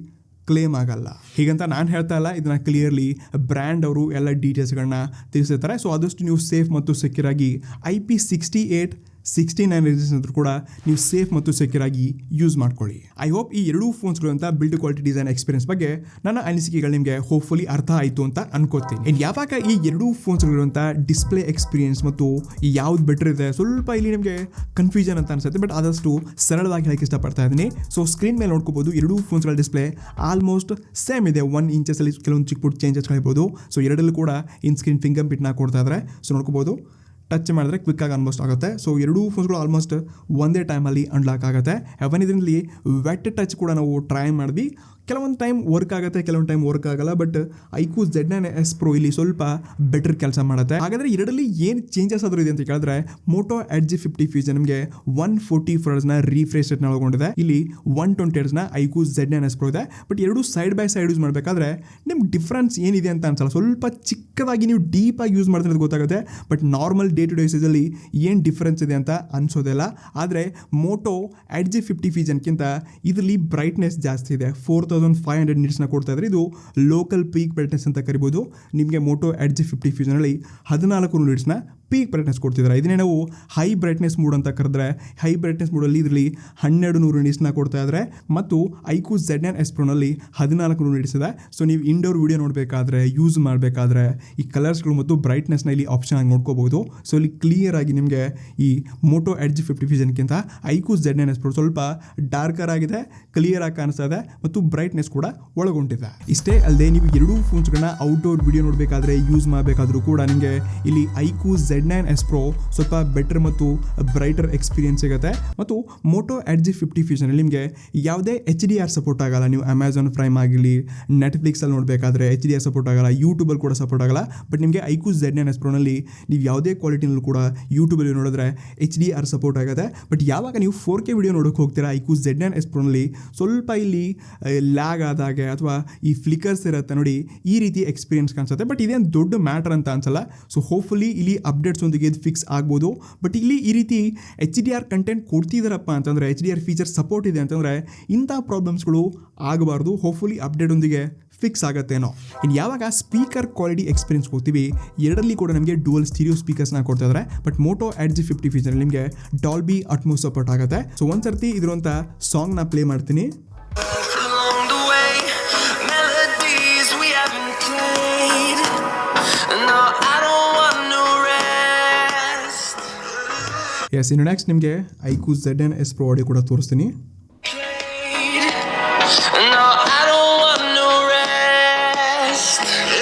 A: ಕ್ಲೇಮ್ ಆಗಲ್ಲ. ಹೀಗಂತ ನಾನು ಹೇಳ್ತಾ ಇಲ್ಲ, ಇದನ್ನು ಕ್ಲಿಯರ್ಲಿ ಬ್ರ್ಯಾಂಡ್ ಅವರು ಎಲ್ಲ ಡೀಟೇಲ್ಸ್ಗಳನ್ನ ತಿಳಿಸಿರ್ತಾರೆ. ಸೊ ಆದಷ್ಟು ನೀವು ಸೇಫ್ ಮತ್ತು ಸೆಕ್ಯೂರ್ ಆಗಿ IP68 69 ರೆಸಿಸ್ಟೆನ್ಸ್ ಅಂದ್ರೂ ಕೂಡ ನೀವು ಸೇಫ್ ಮತ್ತು ಸೆಕ್ಯೂರ್ ಆಗಿ ಯೂಸ್ ಮಾಡ್ಕೊಳ್ಳಿ. ಐ ಹೋಪ್ ಈ ಎರಡೂ ಫೋನ್ಸ್ಗಳು ಅಂತ ಬಿಲ್ಡ್ ಕ್ವಾಲಿಟಿ ಡಿಸೈನ್ ಎಕ್ಸ್ಪೀರಿಯನ್ಸ್ ಬಗ್ಗೆ ನನ್ನ ಅನಿಸಿಕೆಗಳು ನಿಮಗೆ ಹೋಪ್ಫುಲಿ ಅರ್ಥ ಆಯಿತು ಅಂತ ಅನ್ಕೋತೀನಿ. ಇನ್ನು ಯಾವಾಗ ಈ ಎರಡೂ ಫೋನ್ಸ್ಗಳು ಅಂತ ಡಿಸ್ಪ್ಲೇ ಎಕ್ಸ್ಪೀರಿಯನ್ಸ್ ಮತ್ತು ಯಾವ್ದು ಬೆಟರ್ ಇದೆ ಸ್ವಲ್ಪ ಇಲ್ಲಿ ನಿಮಗೆ ಕನ್ಫ್ಯೂಷನ್ ಅಂತ ಅನ್ಸುತ್ತೆ. ಬಟ್ ಆದಷ್ಟು ಸರಳವಾಗಿ ಹೇಳಕ್ಕೆ ಇಷ್ಟಪಡ್ತಾ ಇದ್ದೀನಿ. ಸೊ ಸ್ಕ್ರೀನ್ ಮೇಲೆ ನೋಡ್ಕೋಬಹುದು ಎರಡೂ ಫೋನ್ಸ್ಗಳ ಡಿಸ್ಪ್ಲೇ ಆಲ್ಮೋಸ್ಟ್ ಸೇಮ್ ಇದೆ. 1 ಇಂಚಸಲ್ಲಿ ಕೆಲವೊಂದು ಚಿಕ್ಕ ಪುಟ್ಟ ಚೇಂಜಸ್ ಹೇಳ್ಬೋದು. ಸೊ ಎರಡಲ್ಲೂ ಕೂಡ ಇನ್ ಸ್ಕ್ರೀನ್ ಫಿಂಗರ್ ಪ್ರಿಂಟ್ನ ಕೊಡ್ತಾ ಇದ್ದಾರೆ. ಸೊ ನೋಡ್ಕೋಬಹುದು ಟಚ್ ಮಾಡಿದ್ರೆ ಕ್ವಿಕ್ಕಾಗಿ ಅನ್ಮೋಸ್ಟ್ ಆಗುತ್ತೆ. ಸೊ ಎರಡೂ ಫೋನ್ಸ್ಗಳು ಆಲ್ಮೋಸ್ಟ್ ಒಂದೇ ಟೈಮಲ್ಲಿ ಅನ್ಲಾಕ್ ಆಗುತ್ತೆ. ಅವನ್ ಇದರಲ್ಲಿ ವೆಟ್ ಟಚ್ ಕೂಡ ನಾವು ಟ್ರೈ ಮಾಡಿದ್ವಿ. ಕೆಲವೊಂದು ಟೈಮ್ ವರ್ಕ್ ಆಗುತ್ತೆ, ಕೆಲವೊಂದು ಟೈಮ್ ವರ್ಕ್ ಆಗಲ್ಲ. ಬಟ್ ಐಕ್ಯೂ Z9s Pro ಇಲ್ಲಿ ಸ್ವಲ್ಪ ಬೆಟರ್ ಕೆಲಸ ಮಾಡುತ್ತೆ. ಹಾಗಾದರೆ ಎರಡಲ್ಲಿ ಏನು ಚೇಂಜಸ್ ಆದರೂ ಇದೆ ಅಂತ ಕೇಳಿದ್ರೆ ಮೋಟೋ ಎಡ್ಜ್ 50 ಫ್ಯೂಷನ್ ನಿಮಗೆ 140 Hz ರಿಫ್ರೆಶ್ ರೇಟ್ನ ಒಳಗೊಂಡಿದೆ. ಇಲ್ಲಿ 120 Hz ಐಕ್ಯೂ Z9s Pro ಇದೆ. ಬಟ್ ಎರಡು ಸೈಡ್ ಬೈ ಸೈಡ್ ಯೂಸ್ ಮಾಡಬೇಕಾದ್ರೆ ನಿಮ್ಗೆ ಡಿಫ್ರೆನ್ಸ್ ಏನಿದೆ ಅಂತ ಅನ್ಸಲ್ಲ. ಸ್ವಲ್ಪ ಚಿಕ್ಕದಾಗಿ ನೀವು ಡೀಪಾಗಿ ಯೂಸ್ ಮಾಡ್ತಾರೆ ಗೊತ್ತಾಗುತ್ತೆ. But normal day to day ಯೂಸೇಜಲ್ಲಿ ಏನು ಡಿಫ್ರೆನ್ಸ್ ಇದೆ ಅಂತ ಅನ್ಸೋದಿಲ್ಲ. ಆದರೆ ಮೋಟೋ ಎಡ್ಜ್ 50 ಫ್ಯೂಷನ್ಗಿಂತ ಇದರಲ್ಲಿ ಬ್ರೈಟ್ನೆಸ್ ಜಾಸ್ತಿ ಇದೆ. 4500 ನಿಟ್ಸ್ನ ಕೊಡ್ತಾ ಇದ್ದಾರೆ. ಇದು ಲೋಕಲ್ ಪೀಕ್ ಬ್ರೈಟ್ನೆಸ್ ಅಂತ ಕರಿಬೋದು. ನಿಮಗೆ ಮೋಟೋ ಎಡ್ಜ್ 50 ಫ್ಯೂಷನಲ್ಲಿ 1400 ನಿಟ್ಸ್ನ ಪೀಕ್ ಬ್ರೈಟ್ನೆಸ್ ಕೊಡ್ತಿದ್ದಾರೆ. ಇದನ್ನೇ ನಾವು ಹೈ ಬ್ರೈಟ್ನೆಸ್ ಮೂಡ್ ಅಂತ ಕರೆದ್ರೆ ಹೈ ಬ್ರೈಟ್ನೆಸ್ ಮೂಡಲ್ಲಿ ಇದರಲ್ಲಿ 1200 ನಿಟ್ಸ್ನ ಕೊಡ್ತಾ ಇದ್ದಾರೆ. ಮತ್ತು ಐಕ್ಯೂ Z9s Proನಲ್ಲಿ 1400 ನಿಟ್ಸ್ ಇದೆ. ಸೊ ನೀವು ಇಂಡೋರ್ ವಿಡಿಯೋ ನೋಡಬೇಕಾದ್ರೆ ಯೂಸ್ ಮಾಡಬೇಕಾದ್ರೆ ಈ ಕಲರ್ಸ್ಗಳು ಮತ್ತು ಬ್ರೈಟ್ನೆಸ್ನ ಇಲ್ಲಿ ಆಪ್ಷನ್ ಆಗಿ ನೋಡ್ಕೋಬಹುದು. ಸೊ ಇಲ್ಲಿ ಕ್ಲಿಯರ್ ಆಗಿ ನಿಮಗೆ ಈ ಮೋಟೋ ಎಡ್ಜ್ 50 ಫ್ಯೂಷನ್ಗಿಂತ ಐಕ್ಯೂ Z9s Pro ಸ್ವಲ್ಪ ಡಾರ್ಕರ್ ಆಗಿದೆ, ಕ್ಲಿಯರ್ ಆಗಿ ಕಾಣಿಸ್ತಾ ಇದೆ ಮತ್ತು ಬ್ರೈಟ್ನೆಸ್ ಕೂಡ ಒಳಗೊಂಡಿದೆ. ಇಷ್ಟೇ ಅಲ್ಲದೆ ನೀವು ಎರಡೂ ಫೋನ್ಸ್ಗಳನ್ನ ಔಟ್ಡೋರ್ ವಿಡಿಯೋ ನೋಡಬೇಕಾದ್ರೆ ಯೂಸ್ ಮಾಡಬೇಕಾದ್ರೂ ಕೂಡ ನಿಮಗೆ ಇಲ್ಲಿ ಐಕ್ಯೂ Z9s Pro ಸ್ವಲ್ಪ ಬೆಟರ್ ಮತ್ತು ಬ್ರೈಟರ್ ಎಕ್ಸ್ಪೀರಿಯನ್ಸ್ ಸಿಗುತ್ತೆ. ಮತ್ತು ಮೋಟೋ ಎಡ್ಜ್ 50 ಫ್ಯೂಷನಲ್ಲಿ ನಿಮಗೆ ಯಾವುದೇ HDR ಸಪೋರ್ಟ್ ಆಗಲ್ಲ. ನೀವು ಅಮೆಝಾನ್ ಪ್ರೈಮ್ ಆಗಿರಲಿ, ನೆಟ್ಫ್ಲಿಕ್ಸಲ್ಲಿ ನೋಡಬೇಕಾದ್ರೆ HDR ಸಪೋರ್ಟ್ ಆಗಲ್ಲ, ಯೂಟ್ಯೂಬಲ್ಲಿ ಕೂಡ ಸಪೋರ್ಟ್ ಆಗಲ್ಲ. ಬಟ್ ನಿಮಗೆ ಐಕ್ಯೂ Z9s Proನಲ್ಲಿ ನೀವು ಯಾವುದೇ ಕ್ವಾಲಿಟಿನಲ್ಲೂ ಕೂಡ ಯೂಟ್ಯೂಬಲ್ಲಿ ನೋಡಿದ್ರೆ HDR ಸಪೋರ್ಟ್ ಆಗುತ್ತೆ. ಬಟ್ ಯಾವಾಗ ನೀವು 4K ವಿಡಿಯೋ ನೋಡೋಕೆ ಹೋಗ್ತೀರಾ ಐಕ್ಯೂ Z9s Proನಲ್ಲಿ ಸ್ವಲ್ಪ ಇಲ್ಲಿ ಲ್ಯಾಗ್ ಆದಾಗೆ ಅಥವಾ ಈ ಫ್ಲಿಕರ್ಸ್ ಇರುತ್ತೆ ನೋಡಿ, ಈ ರೀತಿ ಎಕ್ಸ್ಪೀರಿಯನ್ಸ್ ಕಾಣಿಸುತ್ತೆ. ಬಟ್ ಇದೇನು ದೊಡ್ಡ ಮ್ಯಾಟರ್ ಅಂತ ಅನ್ಸಲ್ಲ. ಸೊ ಹೋಪ್ಫುಲಿ ಇಲ್ಲಿ ಅಪ್ಡೇಟ್ಸ್ ಒಂದಿಗೆ ಇದು ಫಿಕ್ಸ್ ಆಗ್ಬೋದು. ಬಟ್ ಇಲ್ಲಿ ಈ ರೀತಿ HDR ಕಂಟೆಂಟ್ ಕೊಡ್ತಿದ್ದಾರಪ್ಪ ಅಂತಂದರೆ, HDR ಫೀಚರ್ ಸಪೋರ್ಟ್ ಇದೆ ಅಂತಂದರೆ ಇಂಥ ಪ್ರಾಬ್ಲಮ್ಸ್ಗಳು ಆಗಬಾರ್ದು. ಹೋಪ್ಫುಲಿ ಅಪ್ಡೇಟ್ ಒಂದಿಗೆ ಫಿಕ್ಸ್ ಆಗುತ್ತೇನೋ. ಇನ್ನು ಯಾವಾಗ ಸ್ಪೀಕರ್ ಕ್ವಾಲಿಟಿ ಎಕ್ಸ್ಪೀರಿಯನ್ಸ್ ಹೋಗ್ತೀವಿ, ಎರಡರಲ್ಲಿ ಕೂಡ ನಮಗೆ ಡುವಲ್ ಸ್ಟೀರಿಯೋ ಸ್ಪೀಕರ್ಸ್ನ ಕೊಡ್ತಾ ಇದ್ದಾರೆ. ಬಟ್ ಮೋಟೋ ಎಡ್ಜ್ 50 ಫ್ಯೂಷನಲ್ಲಿ ನಿಮಗೆ ಡಾಲ್ಬಿ ಅಟ್ಮೋಸ್ ಸಪೋರ್ಟ್ ಆಗುತ್ತೆ. ಸೊ ಒಂದ್ಸರ್ತಿ ಇದ್ರಂಥ ಸಾಂಗ್ನ ಪ್ಲೇ ಮಾಡ್ತೀನಿ. ಎಸ್, ಇನ್ನು ನೆಕ್ಸ್ಟ್ ನಿಮಗೆ ಐಕ್ಯೂ Z9s Pro ಆಡಿಯೋ ಕೂಡ ತೋರಿಸ್ತೀನಿ.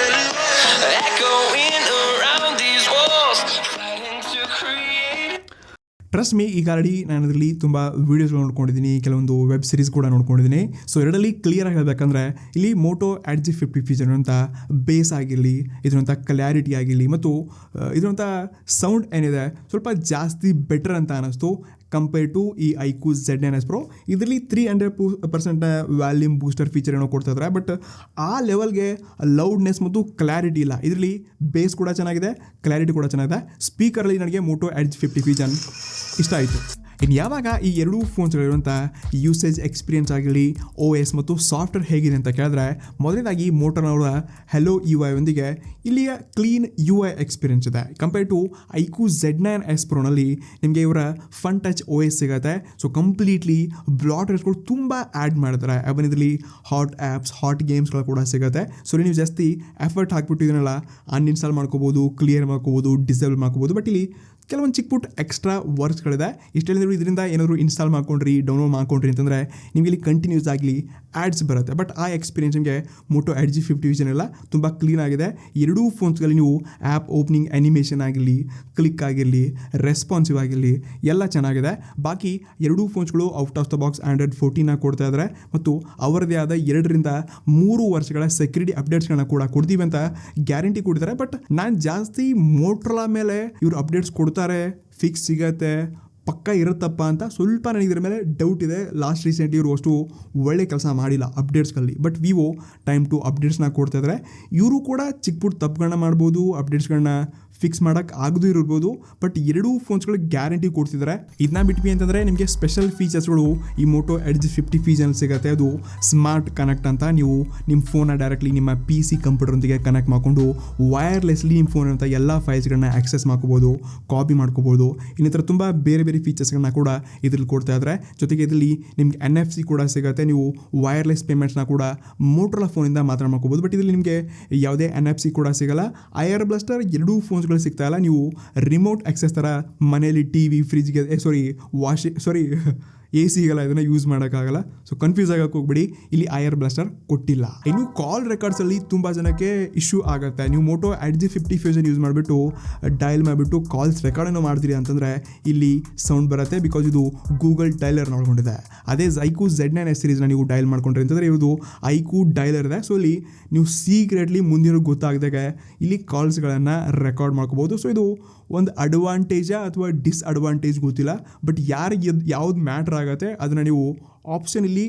A: ಟ್ರಸ್ಟ್ ಮೀ, ಈಗ ಆಲ್ರೆಡಿ ನಾನು ಅದರಲ್ಲಿ ತುಂಬ ವೀಡಿಯೋಸ್ಗಳು ನೋಡ್ಕೊಂಡಿದ್ದೀನಿ, ಕೆಲವೊಂದು ವೆಬ್ ಸೀರೀಸ್ ಕೂಡ ನೋಡ್ಕೊಂಡಿದ್ದೀನಿ. ಸೊ ಎರಡಲ್ಲಿ ಕ್ಲಿಯರ್ ಆಗಿ ಹೇಳಬೇಕಂದ್ರೆ ಇಲ್ಲಿ ಮೋಟೋ ಎಡ್ಜ್ 50 ಫ್ಯೂಷನ್ ಅಂತ ಬೇಸ್ ಆಗಿರಲಿ, ಇದರಂಥ ಕ್ಲಾರಿಟಿ ಆಗಿರಲಿ ಮತ್ತು ಇದರಂಥ ಸೌಂಡ್ ಏನಿದೆ ಸ್ವಲ್ಪ ಜಾಸ್ತಿ ಬೆಟರ್ ಅಂತ ಅನ್ನಿಸ್ತು ಕಂಪೇರ್ ಟು ಈ ಐಕ್ಯೂ Z9s Pro. ಇದರಲ್ಲಿ 300% ವ್ಯಾಲ್ಯೂಮ್ ಬೂಸ್ಟರ್ ಫೀಚರ್ ಏನೋ ಕೊಡ್ತಾ ಇದ್ದಾರೆ. ಬಟ್ ಆ ಲೆವೆಲ್ಗೆ ಲೌಡ್ನೆಸ್ ಮತ್ತು ಕ್ಲಾರಿಟಿ ಇಲ್ಲ. ಇದರಲ್ಲಿ ಬೇಸ್ ಕೂಡ ಚೆನ್ನಾಗಿದೆ, ಕ್ಲಾರಿಟಿ ಕೂಡ ಚೆನ್ನಾಗಿದೆ. ಸ್ಪೀಕರಲ್ಲಿ ನನಗೆ ಮೋಟೋ ಎಡ್ಜ್ 50 ಫ್ಯೂಷನ್ ಇಷ್ಟ ಆಯಿತು. ಇನ್ನು ಯಾವಾಗ ಈ ಎರಡೂ ಫೋನ್ಸ್ಗಳಿರುವಂಥ ಯೂಸೇಜ್ ಎಕ್ಸ್ಪೀರಿಯನ್ಸ್ ಆಗಿರಲಿ, OS ಮತ್ತು ಸಾಫ್ಟ್ವೇರ್ ಹೇಗಿದೆ ಅಂತ ಕೇಳಿದ್ರೆ, ಮೊದಲನೇದಾಗಿ ಮೋಟೋರೋಲಾ ಹೆಲೋ UI ಒಂದಿಗೆ ಇಲ್ಲಿಯ ಕ್ಲೀನ್ UI ಎಕ್ಸ್ಪೀರಿಯನ್ಸ್ ಇದೆ. ಕಂಪೇರ್ ಟು ಐಕ್ಯೂ Z9s Proನಲ್ಲಿ ನಿಮಗೆ ಇವರ ಫನ್ ಟಚ್ OS ಸಿಗುತ್ತೆ. ಸೊ ಕಂಪ್ಲೀಟ್ಲಿ ಬ್ಲಾಟರ್ಸ್ಗಳು ತುಂಬ ಆ್ಯಡ್ ಮಾಡ್ತಾರೆ. ಅವನ್ ಇದರಲ್ಲಿ ಹಾಟ್ ಆ್ಯಪ್ಸ್, ಹಾಟ್ ಗೇಮ್ಸ್ಗಳು ಕೂಡ ಸಿಗುತ್ತೆ. ಸೊ ನೀವು ಜಾಸ್ತಿ ಎಫರ್ಟ್ ಹಾಕ್ಬಿಟ್ಟು ಇದನ್ನೆಲ್ಲ ಅನ್ಇನ್ಸ್ಟಾಲ್ ಮಾಡ್ಕೋಬೋದು, ಕ್ಲಿಯರ್ ಮಾಡ್ಕೋಬೋದು, ಡಿಸೇಬಲ್ ಮಾಡ್ಕೋಬೋದು. ಬಟ್ ಇಲ್ಲಿ ಕೆಲವೊಂದು ಚಿಕ್ಕ ಪುಟ್ಟ ಎಕ್ಸ್ಟ್ರಾ ವರ್ಕ್ಸ್ಗಳಿದೆ. ಇಷ್ಟೇಳಿದ್ರು ಇದರಿಂದ ಏನಾದರೂ ಇನ್ಸ್ಟಾಲ್ ಮಾಡ್ಕೊಂಡ್ರಿ, ಡೌನ್ಲೋಡ್ ಮಾಡ್ಕೊಂಡ್ರಿ ಅಂತಂದರೆ ನಿಮಗೆ ಇಲ್ಲಿ ಕಂಟಿನ್ಯೂಸ್ ಆಗಲಿ ಆ್ಯಡ್ಸ್ ಬರುತ್ತೆ. ಬಟ್ ಆ ಎಕ್ಸ್ಪೀರಿಯನ್ಸ್ ನಿಮಗೆ ಮೋಟೋ ಎಡ್ಜ್ 50 ಫ್ಯೂಷನ್ ಎಲ್ಲ ತುಂಬ ಕ್ಲೀನ್ ಆಗಿದೆ. ಎರಡೂ ಫೋನ್ಸ್ಗಳಲ್ಲಿ ನೀವು ಆ್ಯಪ್ ಓಪನಿಂಗ್ ಆ್ಯನಿಮೇಷನ್ ಆಗಿರಲಿ, ಕ್ಲಿಕ್ ಆಗಿರಲಿ, ರೆಸ್ಪಾನ್ಸಿವ್ ಆಗಿರಲಿ ಎಲ್ಲ ಚೆನ್ನಾಗಿದೆ. ಬಾಕಿ ಎರಡೂ ಫೋನ್ಸ್ಗಳು out of the box Android 14 ಕೊಡ್ತಾ ಇದ್ದಾರೆ ಮತ್ತು ಅವರದೇ ಆದ 2 ರಿಂದ 3 ವರ್ಷಗಳ ಸೆಕ್ಯೂರಿಟಿ ಅಪ್ಡೇಟ್ಸ್ಗಳನ್ನ ಕೂಡ ಕೊಡ್ತೀವಿ ಅಂತ ಗ್ಯಾರಂಟಿ ಕೊಡ್ತಾರೆ. ಬಟ್ ನಾನು ಜಾಸ್ತಿ ಮೋಟೋರೋಲಾ ಮೇಲೆ ಇವರು ಅಪ್ಡೇಟ್ಸ್ ಕೊಡ್ತಾರೆ, ಫಿಕ್ಸ್ ಸಿಗತ್ತೆ, ಪಕ್ಕ ಇರುತ್ತಪ್ಪ ಅಂತ ಸ್ವಲ್ಪ ನನಗೆ ಇದ್ರ ಮೇಲೆ ಡೌಟ್ ಇದೆ. ಲಾಸ್ಟ್ ರೀಸೆಂಟ್ಲಿ ಇವರು ಅಷ್ಟು ಒಳ್ಳೆ ಕೆಲಸ ಮಾಡಿಲ್ಲ ಅಪ್ಡೇಟ್ಸ್ಗಳಲ್ಲಿ. ಬಟ್ ವಿವೋ ಟೈಮ್ ಟು ಅಪ್ಡೇಟ್ಸ್ನ ಕೊಡ್ತಾ ಇದ್ದಾರೆ. ಇವರು ಕೂಡ ಚಿಕ್ಕ ಪುಟ್ಟ ತಪ್ಪುಗಳನ್ನ ಮಾಡ್ಬೋದು, ಅಪ್ಡೇಟ್ಸ್ಗಳನ್ನ ಫಿಕ್ಸ್ ಮಾಡೋಕ್ಕೆ ಆಗದು ಇರ್ಬೋದು. ಬಟ್ ಎರಡೂ ಫೋನ್ಸ್ಗಳಿಗೆ ಗ್ಯಾರಂಟಿ ಕೊಡ್ತಿದ್ದಾರೆ. ಇದನ್ನ ಬಿಟ್ವಿ ಅಂತಂದರೆ ನಿಮಗೆ ಸ್ಪೆಷಲ್ ಫೀಚರ್ಸ್ಗಳು ಈ ಮೋಟೋ ಎಡ್ಜ್ 50 ಫೀಚರ್ಸ್ ಸಿಗುತ್ತೆ. ಅದು ಸ್ಮಾರ್ಟ್ ಕನೆಕ್ಟ್ ಅಂತ. ನೀವು ನಿಮ್ಮ ಫೋನ್ನ ಡೈರೆಕ್ಟ್ಲಿ ನಿಮ್ಮ PC ಕಂಪ್ಯೂಟರ್ನೊಂದಿಗೆ ಕನೆಕ್ಟ್ ಮಾಡಿಕೊಂಡು ವೈರ್ಲೆಸ್ಲಿ ನಿಮ್ಮ ಫೋನ್ ಎಲ್ಲ ಫೈಲ್ಸ್ಗಳನ್ನ ಆಕ್ಸೆಸ್ ಮಾಡ್ಕೋಬೋದು, ಕಾಪಿ ಮಾಡ್ಕೋಬೋದು. ಇನ್ನಿತರ ತುಂಬ ಬೇರೆ ಬೇರೆ ಫೀಚರ್ಸ್ಗಳನ್ನ ಕೂಡ ಇದರಲ್ಲಿ ಕೊಡ್ತಾ ಇದ್ದಾರೆ. ಜೊತೆಗೆ ಇದರಲ್ಲಿ ನಿಮ್ಗೆ NFC ಕೂಡ ಸಿಗುತ್ತೆ. ನೀವು ವೈರ್ಲೆಸ್ ಪೇಮೆಂಟ್ಸ್ನ ಕೂಡ ಮೋಟೋರೋಲಾ ಫೋನಿಂದ ಮಾತ್ರ ಮಾಡ್ಕೋಬೋದು. ಬಟ್ ಇದರಲ್ಲಿ ನಿಮಗೆ ಯಾವುದೇ NFC ಕೂಡ ಸಿಗಲ್ಲ. ಐಆರ್ ಬ್ಲಾಸ್ಟರ್ ಎರಡೂ ಫೋನ್ಸ್ಗಳು ಸಿಗ್ತಾ ಇಲ್ಲ. ನೀವು ರಿಮೋಟ್ ಆಕ್ಸೆಸ್ ಥರ ಮನೆಯಲ್ಲಿ TV, ಫ್ರಿಜ್ಗೆ AC-ಗೆಲ್ಲ ಇದನ್ನು ಯೂಸ್ ಮಾಡೋಕ್ಕಾಗಲ್ಲ. ಸೊ ಕನ್ಫ್ಯೂಸ್ ಆಗಕ್ಕೆ ಹೋಗ್ಬಿಡಿ, ಇಲ್ಲಿ ಐಆರ್ ಬ್ಲಾಸ್ಟರ್ ಕೊಟ್ಟಿಲ್ಲ. ಇನ್ನು ಕಾಲ್ ರೆಕಾರ್ಡ್ಸಲ್ಲಿ ತುಂಬ ಜನಕ್ಕೆ ಇಶ್ಯೂ ಆಗುತ್ತೆ. ನೀವು ಮೋಟೋ ಎಡ್ಜ್ 50 ಫ್ಯೂಷನ್ ಯೂಸ್ ಮಾಡಿಬಿಟ್ಟು ಡಯಲ್ ಮಾಡಿಬಿಟ್ಟು ಕಾಲ್ಸ್ ರೆಕಾರ್ಡನ್ನು ಮಾಡ್ತೀರಿ ಅಂತಂದರೆ ಇಲ್ಲಿ ಸೌಂಡ್ ಬರುತ್ತೆ. ಬಿಕಾಸ್ ಇದು ಗೂಗಲ್ ಡೈಲರ್ನ ಒಳಗೊಂಡಿದೆ. ಅದೇ ಐಕ್ಯೂ Z9S ಸೀರೀಸ್ನ ನೀವು ಡಯಲ್ ಮಾಡ್ಕೊಂಡ್ರಿ ಅಂತಂದರೆ ಇದು ಐಕ್ಯೂ ಡೈಲರ್ ಇದೆ. ಸೊ ಇಲ್ಲಿ ನೀವು ಸೀಕ್ರೆಟ್ಲಿ ಮುಂದಿರೋ ಗೊತ್ತಾಗದಾಗ ಇಲ್ಲಿ ಕಾಲ್ಸ್ಗಳನ್ನು ರೆಕಾರ್ಡ್ ಮಾಡ್ಕೋಬೋದು. ಸೊ ಇದು ಒಂದು ಅಡ್ವಾಂಟೇಜಾ ಅಥವಾ ಡಿಸ್ಅಡ್ವಾಂಟೇಜ್ ಗೊತ್ತಿಲ್ಲ. ಬಟ್ ಯಾರಿಗೆ ಯಾವ್ದು ಮ್ಯಾಟ್ರ್ ಆಗುತ್ತೆ ಅದನ್ನು ನೀವು ಆಪ್ಷನ್ ಇಲ್ಲಿ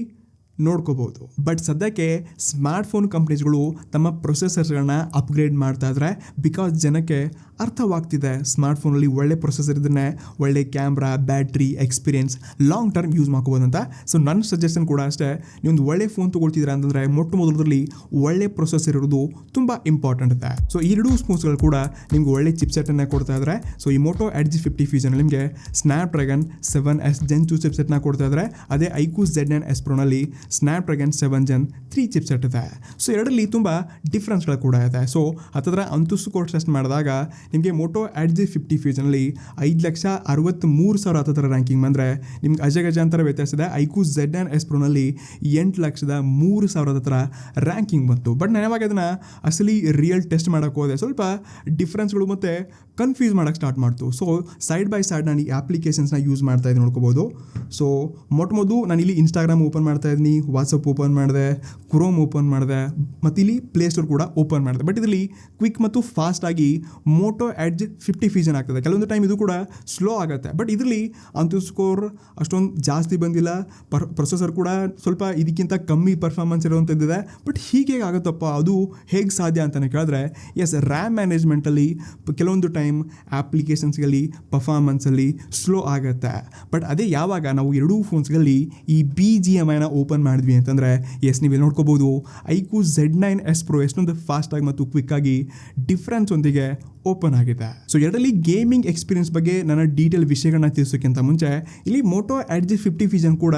A: ನೋಡ್ಕೋಬೋದು. ಬಟ್ ಸದ್ಯಕ್ಕೆ ಸ್ಮಾರ್ಟ್ಫೋನ್ ಕಂಪ್ನೀಸ್ಗಳು ತಮ್ಮ ಪ್ರೊಸೆಸರ್ಸ್ಗಳನ್ನ ಅಪ್ಗ್ರೇಡ್ ಮಾಡ್ತಾ ಇದ್ದಾರೆ. ಬಿಕಾಸ್ ಜನಕ್ಕೆ ಅರ್ಥವಾಗ್ತಿದೆ ಸ್ಮಾರ್ಟ್ಫೋನಲ್ಲಿ ಒಳ್ಳೆ ಪ್ರೊಸೆಸರ್ ಇದ್ರೆ ಒಳ್ಳೆ camera, battery, experience long term use ಮಾಡ್ಕೋಬೋದು ಅಂತ. ಸೊ ನನ್ನ ಸಜೆಷನ್ ಕೂಡ ಅಷ್ಟೇ, ನೀವೊಂದು ಒಳ್ಳೆ ಫೋನ್ ತೊಗೊಳ್ತಿದ್ದೀರಾ ಅಂತಂದರೆ ಮೊದಲದಲ್ಲಿ ಒಳ್ಳೆ ಪ್ರೊಸೆಸರ್ ಇರೋದು ತುಂಬ ಇಂಪಾರ್ಟೆಂಟ್ ಇದೆ. ಸೊ ಈ ಎರಡೂ ಫೋನ್ಸ್ಗಳು ಕೂಡ ನಿಮ್ಗೆ ಒಳ್ಳೆ ಚಿಪ್ಸೆಟನ್ನು ಕೊಡ್ತಾ ಇದ್ದಾರೆ. ಸೊ ಈ ಮೋಟೋ ಎಡ್ಜ್ 50 ಫ್ಯೂಷನ್ ನಿಮಗೆ ಸ್ನ್ಯಾಪ್ಡ್ರ್ಯಾಗನ್ 7S Gen 2 ಚಿಪ್ಸೆಟ್ನ ಕೊಡ್ತಾ ಇದ್ದಾರೆ. ಅದೇ ಐಕ್ಯೂ Z9S Proನಲ್ಲಿ ಸ್ನ್ಯಾಪ್ಡ್ರ್ಯಾಗನ್ 7 Gen 3 ಚಿಪ್ಸೆಟ್ ಇದೆ. ಸೊ ಎರಡರಲ್ಲಿ ತುಂಬ ಡಿಫ್ರೆನ್ಸ್ಗಳು ಕೂಡ ಇದೆ. ಸೊ ಹತ್ತಿರ ಅಂತಸ್ತು ಕೋರ್ಸ್ ಟೆಸ್ಟ್ ಮಾಡಿದಾಗ ನಿಮಗೆ ಮೋಟೋ ಎಡ್ಜ್ 50 ಫ್ಯೂಷನಲ್ಲಿ 5,63,000 ಹತ್ತಿರ ರ್ಯಾಂಕಿಂಗ್ ಬಂದರೆ ನಿಮ್ಗೆ ಅಜಗಜಾಂತರ ವ್ಯತ್ಯಾಸ ಇದೆ. ಐಕ್ಯೂ Z9S Proನಲ್ಲಿ 8,03,000 ಹತ್ತಿರ ರ್ಯಾಂಕಿಂಗ್ ಬಂತು. ಬಟ್ ನಾನು ಯಾವಾಗ ಅದನ್ನು ಅಸಲಿ ರಿಯಲ್ ಟೆಸ್ಟ್ ಮಾಡೋಕ್ಕೆ ಹೋದೆ ಸ್ವಲ್ಪ ಡಿಫ್ರೆನ್ಸ್ಗಳು ಮತ್ತು ಕನ್ಫ್ಯೂಸ್ ಮಾಡೋಕ್ಕೆ ಸ್ಟಾರ್ಟ್ ಮಾಡ್ತು. ಸೊ ಸೈಡ್ ಬೈ ಸೈಡ್ ನಾನು ಈ ಅಪ್ಲಿಕೇಶನ್ಸ್ನ ಯೂಸ್ ಮಾಡ್ತಾ ಇದ್ದೀನಿ ನೋಡ್ಕೋಬೋದು. ಸೊ ಮೊದಲು ನಾನು ಇಲ್ಲಿ ಇನ್ಸ್ಟಾಗ್ರಾಮ್ ಓಪನ್ ಮಾಡ್ತಾ ಇದ್ದೀನಿ, ವಾಟ್ಸಪ್ ಓಪನ್ ಮಾಡಿದೆ, ಕ್ರೋಮ್ ಓಪನ್ ಮಾಡಿದೆ, ಮತ್ತು ಇಲ್ಲಿ ಪ್ಲೇಸ್ಟೋರ್ ಕೂಡ ಓಪನ್ ಮಾಡಿದೆ. ಬಟ್ ಇದರಲ್ಲಿ ಕ್ವಿಕ್ ಮತ್ತು ಫಾಸ್ಟಾಗಿ ಮೋಟೋ ಎಡ್ಜ್ 50 ಫ್ಯೂಷನ್ ಆಗ್ತದೆ. ಕೆಲವೊಂದು ಟೈಮ್ ಇದು ಕೂಡ ಸ್ಲೋ ಆಗುತ್ತೆ. ಬಟ್ ಇದರಲ್ಲಿ ಅಂತೂ ಸ್ಕೋರ್ ಅಷ್ಟೊಂದು ಜಾಸ್ತಿ ಬಂದಿಲ್ಲ. ಪ್ರೊಸೆಸರ್ ಕೂಡ ಸ್ವಲ್ಪ ಇದಕ್ಕಿಂತ ಕಮ್ಮಿ ಪರ್ಫಾರ್ಮೆನ್ಸ್ ಇರುವಂಥದ್ದಿದೆ. ಬಟ್ ಹೀಗೆ ಆಗುತ್ತಪ್ಪ, ಅದು ಹೇಗೆ ಸಾಧ್ಯ ಅಂತಲೇ ಕೇಳಿದ್ರೆ ಎಸ್, ರ್ಯಾಮ್ ಮ್ಯಾನೇಜ್ಮೆಂಟಲ್ಲಿ ಕೆಲವೊಂದು ಟೈಮ್ ಅಪ್ಲಿಕೇಶನ್ಸ್ಗಳಲ್ಲಿ ಪರ್ಫಾರ್ಮೆನ್ಸಲ್ಲಿ ಸ್ಲೋ ಆಗುತ್ತೆ. ಬಟ್ ಅದೇ ಯಾವಾಗ ನಾವು ಎರಡೂ ಫೋನ್ಸ್ಗಳಲ್ಲಿ ಈ BGMIನ ಓಪನ್ ಮಾಡಿದ್ವಿ ಅಂತಂದರೆ ಎಸ್, ನೀವು ನೋಡ್ಕೋಬೋದು ಐಕ್ಯೂ Z9S Pro ಎಷ್ಟೊಂದು ಫಾಸ್ಟಾಗಿ ಮತ್ತು ಕ್ವಿಕ್ಕಾಗಿ ಡಿಫ್ರೆನ್ಸ್ ಒಂದಿಗೆ ಓಪನ್ ಆಗಿದೆ. ಸೊ ಎರಡರಲ್ಲಿ ಗೇಮಿಂಗ್ ಎಕ್ಸ್ಪೀರಿಯನ್ಸ್ ಬಗ್ಗೆ ನನ್ನ ಡೀಟೇಲ್ ವಿಷಯಗಳನ್ನ ತಿಳಿಸೋಕ್ಕಿಂತ ಮುಂಚೆ ಇಲ್ಲಿ ಮೋಟೋ ಎಡ್ಜ್ 50 ಫ್ಯೂಷನ್ ಕೂಡ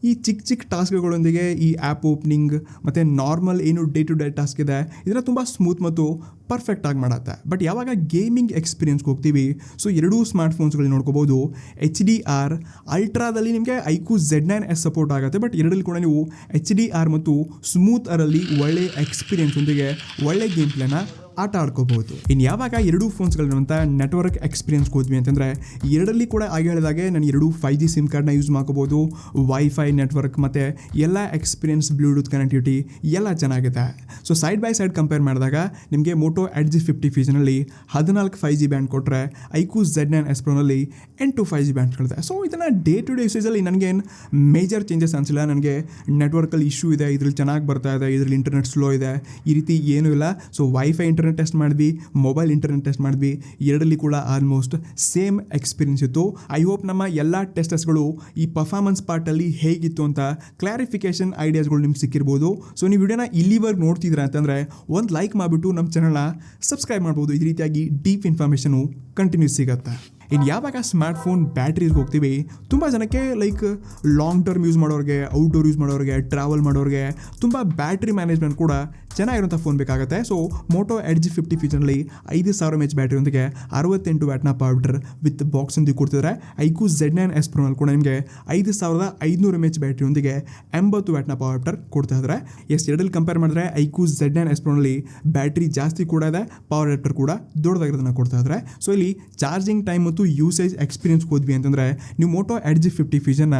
A: ಈ ಚಿಕ್ಕ ಟಾಸ್ಕ್ಗಳೊಂದಿಗೆ ಈ ಆ್ಯಪ್ ಓಪನಿಂಗ್ ಮತ್ತು ನಾರ್ಮಲ್ ಏನು ಡೇ ಟು ಡೇ ಟಾಸ್ಕ್ ಇದೆ ಇದನ್ನು ತುಂಬ ಸ್ಮೂತ್ ಮತ್ತು ಪರ್ಫೆಕ್ಟಾಗಿ ಮಾಡುತ್ತೆ. ಬಟ್ ಯಾವಾಗ ಗೇಮಿಂಗ್ ಎಕ್ಸ್ಪೀರಿಯನ್ಸ್ಗೆ ಹೋಗ್ತೀವಿ, ಸೊ ಎರಡೂ ಸ್ಮಾರ್ಟ್ಫೋನ್ಸ್ಗಳು ನೋಡ್ಕೋಬೋದು HDR ಅಲ್ಟ್ರಾದಲ್ಲಿ ನಿಮಗೆ ಐಕ್ಯೂ Z9S ಸಪೋರ್ಟ್ ಆಗುತ್ತೆ. ಬಟ್ ಎರಡರಲ್ಲಿ ಕೂಡ ನೀವು HDR ಮತ್ತು ಸ್ಮೂತ್ ಅರಲ್ಲಿ ಒಳ್ಳೆ ಎಕ್ಸ್ಪೀರಿಯನ್ಸ್ ಒಂದಿಗೆ ಒಳ್ಳೆ ಗೇಮ್ ಪ್ಲೇನ ಆಟ ಆಡ್ಕೋಬಹುದು. ಇನ್ನು ಯಾವಾಗ ಎರಡೂ ಫೋನ್ಸ್ಗಳಂತ ನೆಟ್ವರ್ಕ್ ಎಕ್ಸ್ಪೀರಿಯನ್ಸ್ ಹೋದ್ವಿ ಅಂತಂದರೆ ಎರಡರಲ್ಲಿ ಕೂಡ ಆಗಿ ಹೇಳಿದಾಗೆ ನಾನು 2 5G ಸಿಮ್ ಕಾರ್ಡ್ನ ಯೂಸ್ ಮಾಡ್ಕೋಬೋದು. ವೈಫೈ ನೆಟ್ವರ್ಕ್ ಮತ್ತು ಎಲ್ಲ ಎಕ್ಸ್ಪೀರಿಯನ್ಸ್, ಬ್ಲೂಟೂತ್ ಕನೆಕ್ಟಿವಿಟಿ ಎಲ್ಲ ಚೆನ್ನಾಗಿದೆ. So side by side compare ಮಾಡಿದಾಗ ನಿಮಗೆ ಮೋಟೋ ಎಡ್ಜ್ 50 ಫ್ಯೂಷನಲ್ಲಿ 14 5G ಬ್ಯಾಂಡ್ ಕೊಟ್ಟರೆ ಐಕ್ಯೂ Z9S Proನಲ್ಲಿ 8 5G ಬ್ಯಾಂಡ್ಗಳಿದೆ. ಸೊ ಇದನ್ನು ಡೇ ಟು ಡೇ ಯೂಸೇಜಲ್ಲಿ ನನಗೇನು ಮೇಜರ್ ಚೇಂಜಸ್ ಅನಿಸಿಲ್ಲ. ನನಗೆ ನೆಟ್ವರ್ಕಲ್ಲಿ ಇಶ್ಯೂ ಇದೆ, ಇದ್ರಲ್ಲಿ ಚೆನ್ನಾಗಿ ಬರ್ತಾ ಇದೆ, ಇದರಲ್ಲಿ ಇಂಟರ್ನೆಟ್ ಸ್ಲೋ ಇದೆ, ಈ ರೀತಿ ಏನೂ ಇಲ್ಲ. ಸೊ ವೈಫೈ ಇಂಟರ್ನೆಟ್ ಟೆಸ್ಟ್ ಮಾಡಿದ್ವಿ, ಮೊಬೈಲ್ ಇಂಟರ್ನೆಟ್ ಟೆಸ್ಟ್ ಮಾಡಿದ್ವಿ, ಎರಡರಲ್ಲಿ ಕೂಡ ಆಲ್ಮೋಸ್ಟ್ ಸೇಮ್ ಎಕ್ಸ್ಪೀರಿಯನ್ಸ್ ಇತ್ತು. ಐ ಹೋಪ್ ನಮ್ಮ ಎಲ್ಲ ಟೆಸ್ಟರ್ಸ್ಗಳು ಈ ಪರ್ಫಾರ್ಮೆನ್ಸ್ ಪಾರ್ಟಲ್ಲಿ ಹೇಗಿತ್ತು ಅಂತ ಕ್ಲಾರಿಫಿಕೇಷನ್ ಐಡಿಯಾಸ್ಗಳು ನಿಮ್ಗೆ ಸಿಕ್ಕಿರ್ಬೋದು. ಸೊ ನೀವು ವಿಡಿಯೋನ ಇಲ್ಲಿವರೆಗೆ ನೋಡ್ತಿದ್ದೀರಾ ಅಂತಂದರೆ ಒಂದು ಲೈಕ್ ಮಾಡಿಬಿಟ್ಟು ನಮ್ಮ ಚಾನಲ್ನ ಸಬ್ಸ್ಕ್ರೈಬ್ ಮಾಡ್ಬೋದು. ಈ ರೀತಿಯಾಗಿ ಡೀಪ್ ಇನ್ಫಾರ್ಮೇಷನು ಕಂಟಿನ್ಯೂಸ್ ಸಿಗುತ್ತೆ. ಇನ್ನು ಯಾವಾಗ ಸ್ಮಾರ್ಟ್ಫೋನ್ ಬ್ಯಾಟ್ರೀಸ್ಗೆ ಹೋಗ್ತೀವಿ, ತುಂಬ ಜನಕ್ಕೆ ಲೈಕ್ ಲಾಂಗ್ ಟರ್ಮ್ ಯೂಸ್ ಮಾಡೋರಿಗೆ, ಔಟ್ಡೋರ್ ಯೂಸ್ ಮಾಡೋರಿಗೆ, ಟ್ರಾವೆಲ್ ಮಾಡೋರಿಗೆ ತುಂಬ ಬ್ಯಾಟ್ರಿ ಮ್ಯಾನೇಜ್ಮೆಂಟ್ ಕೂಡ ಚೆನ್ನಾಗಿರೋಂಥ ಫೋನ್ ಬೇಕಾಗುತ್ತೆ. ಸೊ ಮೋಟೋ ಎಡ್ಜ್ 50 ಫ್ಯೂಷನಲ್ಲಿ 5,000 mAh ಬ್ಯಾಟ್ರಿಯೊಂದಿಗೆ 68 ವ್ಯಾಟ್ನ ಪವರ್ ವಿತ್ ಬಾಕ್ಸ್ ಒಂದಿಗೆ ಕೊಡ್ತಿದ್ದಾರೆ. ಐಕ್ಯೂ Z9S Proನಲ್ಲಿ ಕೂಡ ನಿಮಗೆ 5,500 mAh ಬ್ಯಾಟ್ರಿಯೊಂದಿಗೆ 80 ವ್ಯಾಟ್ನ ಪವರ್ ಕೊಡ್ತಾ ಇದ್ದಾರೆ. ಎಸ್, ಎರಡಲ್ಲಿ ಕಂಪೇರ್ ಮಾಡಿದ್ರೆ ಐಕ್ಯೂ Z9S Proನಲ್ಲಿ ಬ್ಯಾಟ್ರಿ ಜಾಸ್ತಿ ಕೂಡ ಇದೆ, ಪವರ್ ಅಡಾಪ್ಟರ್ ಕೂಡ ದೊಡ್ಡದಾಗಿರೋದನ್ನು ಕೊಡ್ತಾ ಇದ್ದಾರೆ. ಸೊ ಇಲ್ಲಿ ಚಾರ್ಜಿಂಗ್ ಟೈಮ್ ಮತ್ತು ಯೂಸೇಜ್ ಎಕ್ಸ್ಪೀರಿಯನ್ಸ್ ಹೋದ್ವಿ ಅಂತಂದರೆ ನೀವು ಮೋಟೋ ಎಡ್ಜ್ 50 ಫ್ಯೂಷನ್ನ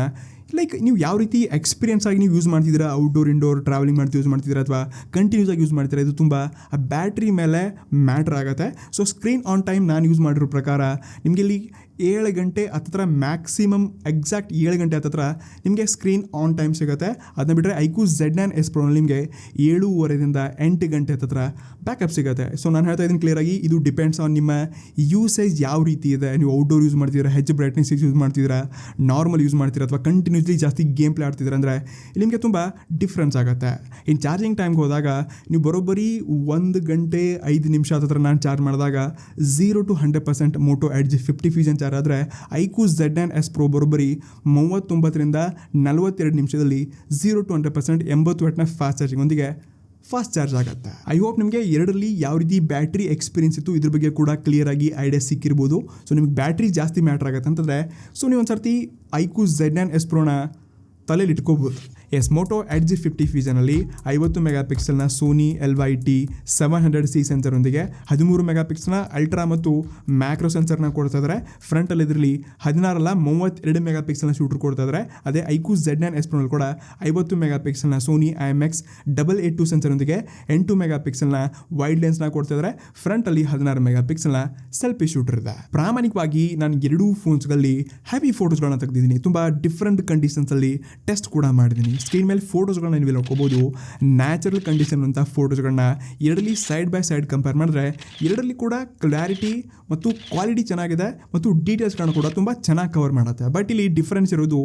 A: ಲೈಕ್ ನೀವು ಯಾವ ರೀತಿ ಎಕ್ಸ್ಪೀರಿಯನ್ಸ್ ಆಗಿ ನೀವು ಯೂಸ್ ಮಾಡ್ತಿದ್ದೀರಾ, ಔಟ್ಡೋರ್ ಇಂಡೋರ್ ಟ್ರಾವೆಲಿಂಗ್ ಮಾಡ್ತಾ ಯೂಸ್ ಮಾಡ್ತಿದ್ದೀರಾ ಅಥವಾ ಕಂಟಿನ್ಯೂಸ್ ಆಗಿ ಯೂಸ್ ಮಾಡ್ತೀರಾ, ಇದು ತುಂಬ ಆ ಬ್ಯಾಟ್ರಿ ಮೇಲೆ ಮ್ಯಾಟ್ರ್ ಆಗುತ್ತೆ. ಸೊ ಸ್ಕ್ರೀನ್ ಆನ್ ಟೈಮ್ ನಾನು ಯೂಸ್ ಮಾಡಿರೋ ಪ್ರಕಾರ ನಿಮಗೆ ಇಲ್ಲಿ 7 ಗಂಟೆ ಹತ್ತಿರ ಮ್ಯಾಕ್ಸಿಮಮ್ ಎಕ್ಸಾಕ್ಟ್ 7 ಗಂಟೆ ಹತ್ತಿರ ನಿಮಗೆ ಸ್ಕ್ರೀನ್ ಆನ್ ಟೈಮ್ ಸಿಗುತ್ತೆ. ಅದನ್ನ ಬಿಟ್ಟರೆ ಐಕ್ಯೂ Z9S Proನಲ್ಲಿ ನಿಮಗೆ 7.5ರಿಂದ 8 ಗಂಟೆ ಹತ್ತಿರ ಬ್ಯಾಕಪ್ ಸಿಗುತ್ತೆ. ಸೊ ನಾನು ಹೇಳ್ತಾ ಇದ್ದೀನಿ ಕ್ಲಿಯರಾಗಿ, ಇದು ಡಿಪೆಂಡ್ಸ್ ಆನ್ ನಿಮ್ಮ ಯೂಸೇಜ್ ಯಾವ ರೀತಿ ಇದೆ. ನೀವು ಔಟ್ಡೋರ್ ಯೂಸ್ ಮಾಡ್ತಿದ್ದೀರಾ, ಹೆಚ್ಚು ಬ್ರೈಟ್ನೆಸ್ ಯೂಸ್ ಮಾಡ್ತಿದ್ದೀರಾ, ನಾರ್ಮಲ್ ಯೂಸ್ ಮಾಡ್ತೀರಾ ಅಥವಾ ಕಂಟಿನ್ಯೂಸ್ಲಿ ಜಾಸ್ತಿ ಗೇಮ್ ಪ್ಲೇ ಆಡ್ತಿದ್ದೀರಾ ಅಂದರೆ ನಿಮಗೆ ತುಂಬ ಡಿಫ್ರೆನ್ಸ್ ಆಗುತ್ತೆ. ಇನ್ನು ಚಾರ್ಜಿಂಗ್ ಟೈಮ್ಗೆ ಹೋದಾಗ ನೀವು ಬರೋಬ್ಬರಿ 1 ಗಂಟೆ 5 ನಿಮಿಷ ಹತ್ತಿರ ನಾನು ಚಾರ್ಜ್ ಮಾಡಿದಾಗ 0 to 100% Moto Edge 50 Fusion charge ಆದರೆ ಐಕ್ಯೂ Z9S Pro ಬರೋಬ್ಬರಿ 39ರಿಂದ 42 ನಿಮಿಷದಲ್ಲಿ 0 to 100% 80 ವಾಟ್ನ ಫಾಸ್ಟ್ ಚಾರ್ಜಿಂಗ್ ಒಂದಿಗೆ ಫಾಸ್ಟ್ ಚಾರ್ಜ್ ಆಗುತ್ತೆ. ಐ ಹೋಪ್ ನಿಮಗೆ ಎರಡರಲ್ಲಿ ಯಾವ ರೀತಿ ಬ್ಯಾಟ್ರಿ ಎಕ್ಸ್ಪೀರಿಯನ್ಸ್ ಇತ್ತು ಇದ್ರ ಬಗ್ಗೆ ಕೂಡ ಕ್ಲಿಯರ್ ಆಗಿ ಐಡಿಯಾ ಸಿಕ್ಕಿರ್ಬೋದು. ಸೊ ನಿಮಗೆ ಬ್ಯಾಟ್ರಿ ಜಾಸ್ತಿ ಮ್ಯಾಟ್ರ್ ಆಗುತ್ತೆ ಅಂತಂದರೆ ಸೊ ನೀವು ಒಂದು ಸರ್ತಿ ಐಕ್ಯೂ Z9S Proನ ತಲೆಯಲ್ಲಿ ಇಟ್ಕೋಬೋದು. ಎಸ್, ಮೋಟೋ ಎಡ್ಜ್ 50 ಫ್ಯೂಷನಲ್ಲಿ 50 ಮೆಗಾ ಪಿಕ್ಸೆಲ್ನ ಸೋನಿ LYT 700C ಸೆನ್ಸರ್ನೊಂದಿಗೆ 13 ಮೆಗಾ ಪಿಕ್ಸೆಲ್ನ ಅಲ್ಟ್ರಾ ಮತ್ತು ಮ್ಯಾಕ್ರೋ ಸೆನ್ಸರ್ನ ಕೊಡ್ತಾ ಇದ್ದಾರೆ. ಫ್ರಂಟಲ್ಲಿ ಇದರಲ್ಲಿ 16 32 ಮೆಗಾ ಪಿಕ್ಸೆಲ್ನ ಶೂಟರ್ ಕೊಡ್ತಾ ಇದ್ದಾರೆ. ಅದೇ ಐಕ್ಯೂ Z9S Proನಲ್ಲಿ ಕೂಡ 50 ಮೆಗಾ ಪಿಕ್ಸೆಲ್ನ ಸೋನಿ IMX882 ಸೆನ್ಸರ್ನೊಂದಿಗೆ 8 ಮೆಗಾ ಪಿಕ್ಸೆಲ್ನ ವೈಡ್ ಲೆನ್ಸ್ನ ಕೊಡ್ತಾ ಇದ್ದಾರೆ. ಫ್ರಂಟಲ್ಲಿ 16 ಮೆಗಾ ಪಿಕ್ಸೆಲ್ನ ಸೆಲ್ಫಿ ಶೂಟರ್ ಇದೆ. ಪ್ರಾಮಾಣಿಕವಾಗಿ ನಾನು ಎರಡೂ ಫೋನ್ಸ್ಗಳಲ್ಲಿ ಹೆವಿ ಫೋಟೋಸ್ಗಳನ್ನ ತೆಗೆದಿದ್ದೀನಿ. ತುಂಬ ಡಿಫ್ರೆಂಟ್ ಕಂಡೀಷನ್ಸಲ್ಲಿ ಟೆಸ್ಟ್ ಕೂಡ ಮಾಡಿದ್ದೀನಿ. ಸ್ಕ್ರೀನ್ ಮೇಲೆ ಫೋಟೋಸ್ಗಳನ್ನ ನೀವು ನೋಡ್ಕೋಬೋದು. ನ್ಯಾಚುರಲ್ ಕಂಡೀಷನ್ ಅಂತ ಫೋಟೋಸ್ಗಳನ್ನ ಎರಡರಲ್ಲಿ ಸೈಡ್ ಬೈ ಸೈಡ್ ಕಂಪೇರ್ ಮಾಡಿದ್ರೆ ಎರಡರಲ್ಲಿ ಕೂಡ ಕ್ಲಾರಿಟಿ ಮತ್ತು ಕ್ವಾಲಿಟಿ ಚೆನ್ನಾಗಿದೆ ಮತ್ತು ಡೀಟೇಲ್ಸ್ಗಳನ್ನ ಕೂಡ ತುಂಬ ಚೆನ್ನಾಗಿ ಕವರ್ ಮಾಡುತ್ತೆ. ಬಟ್ ಇಲ್ಲಿ ಡಿಫ್ರೆನ್ಸ್ ಇರೋದು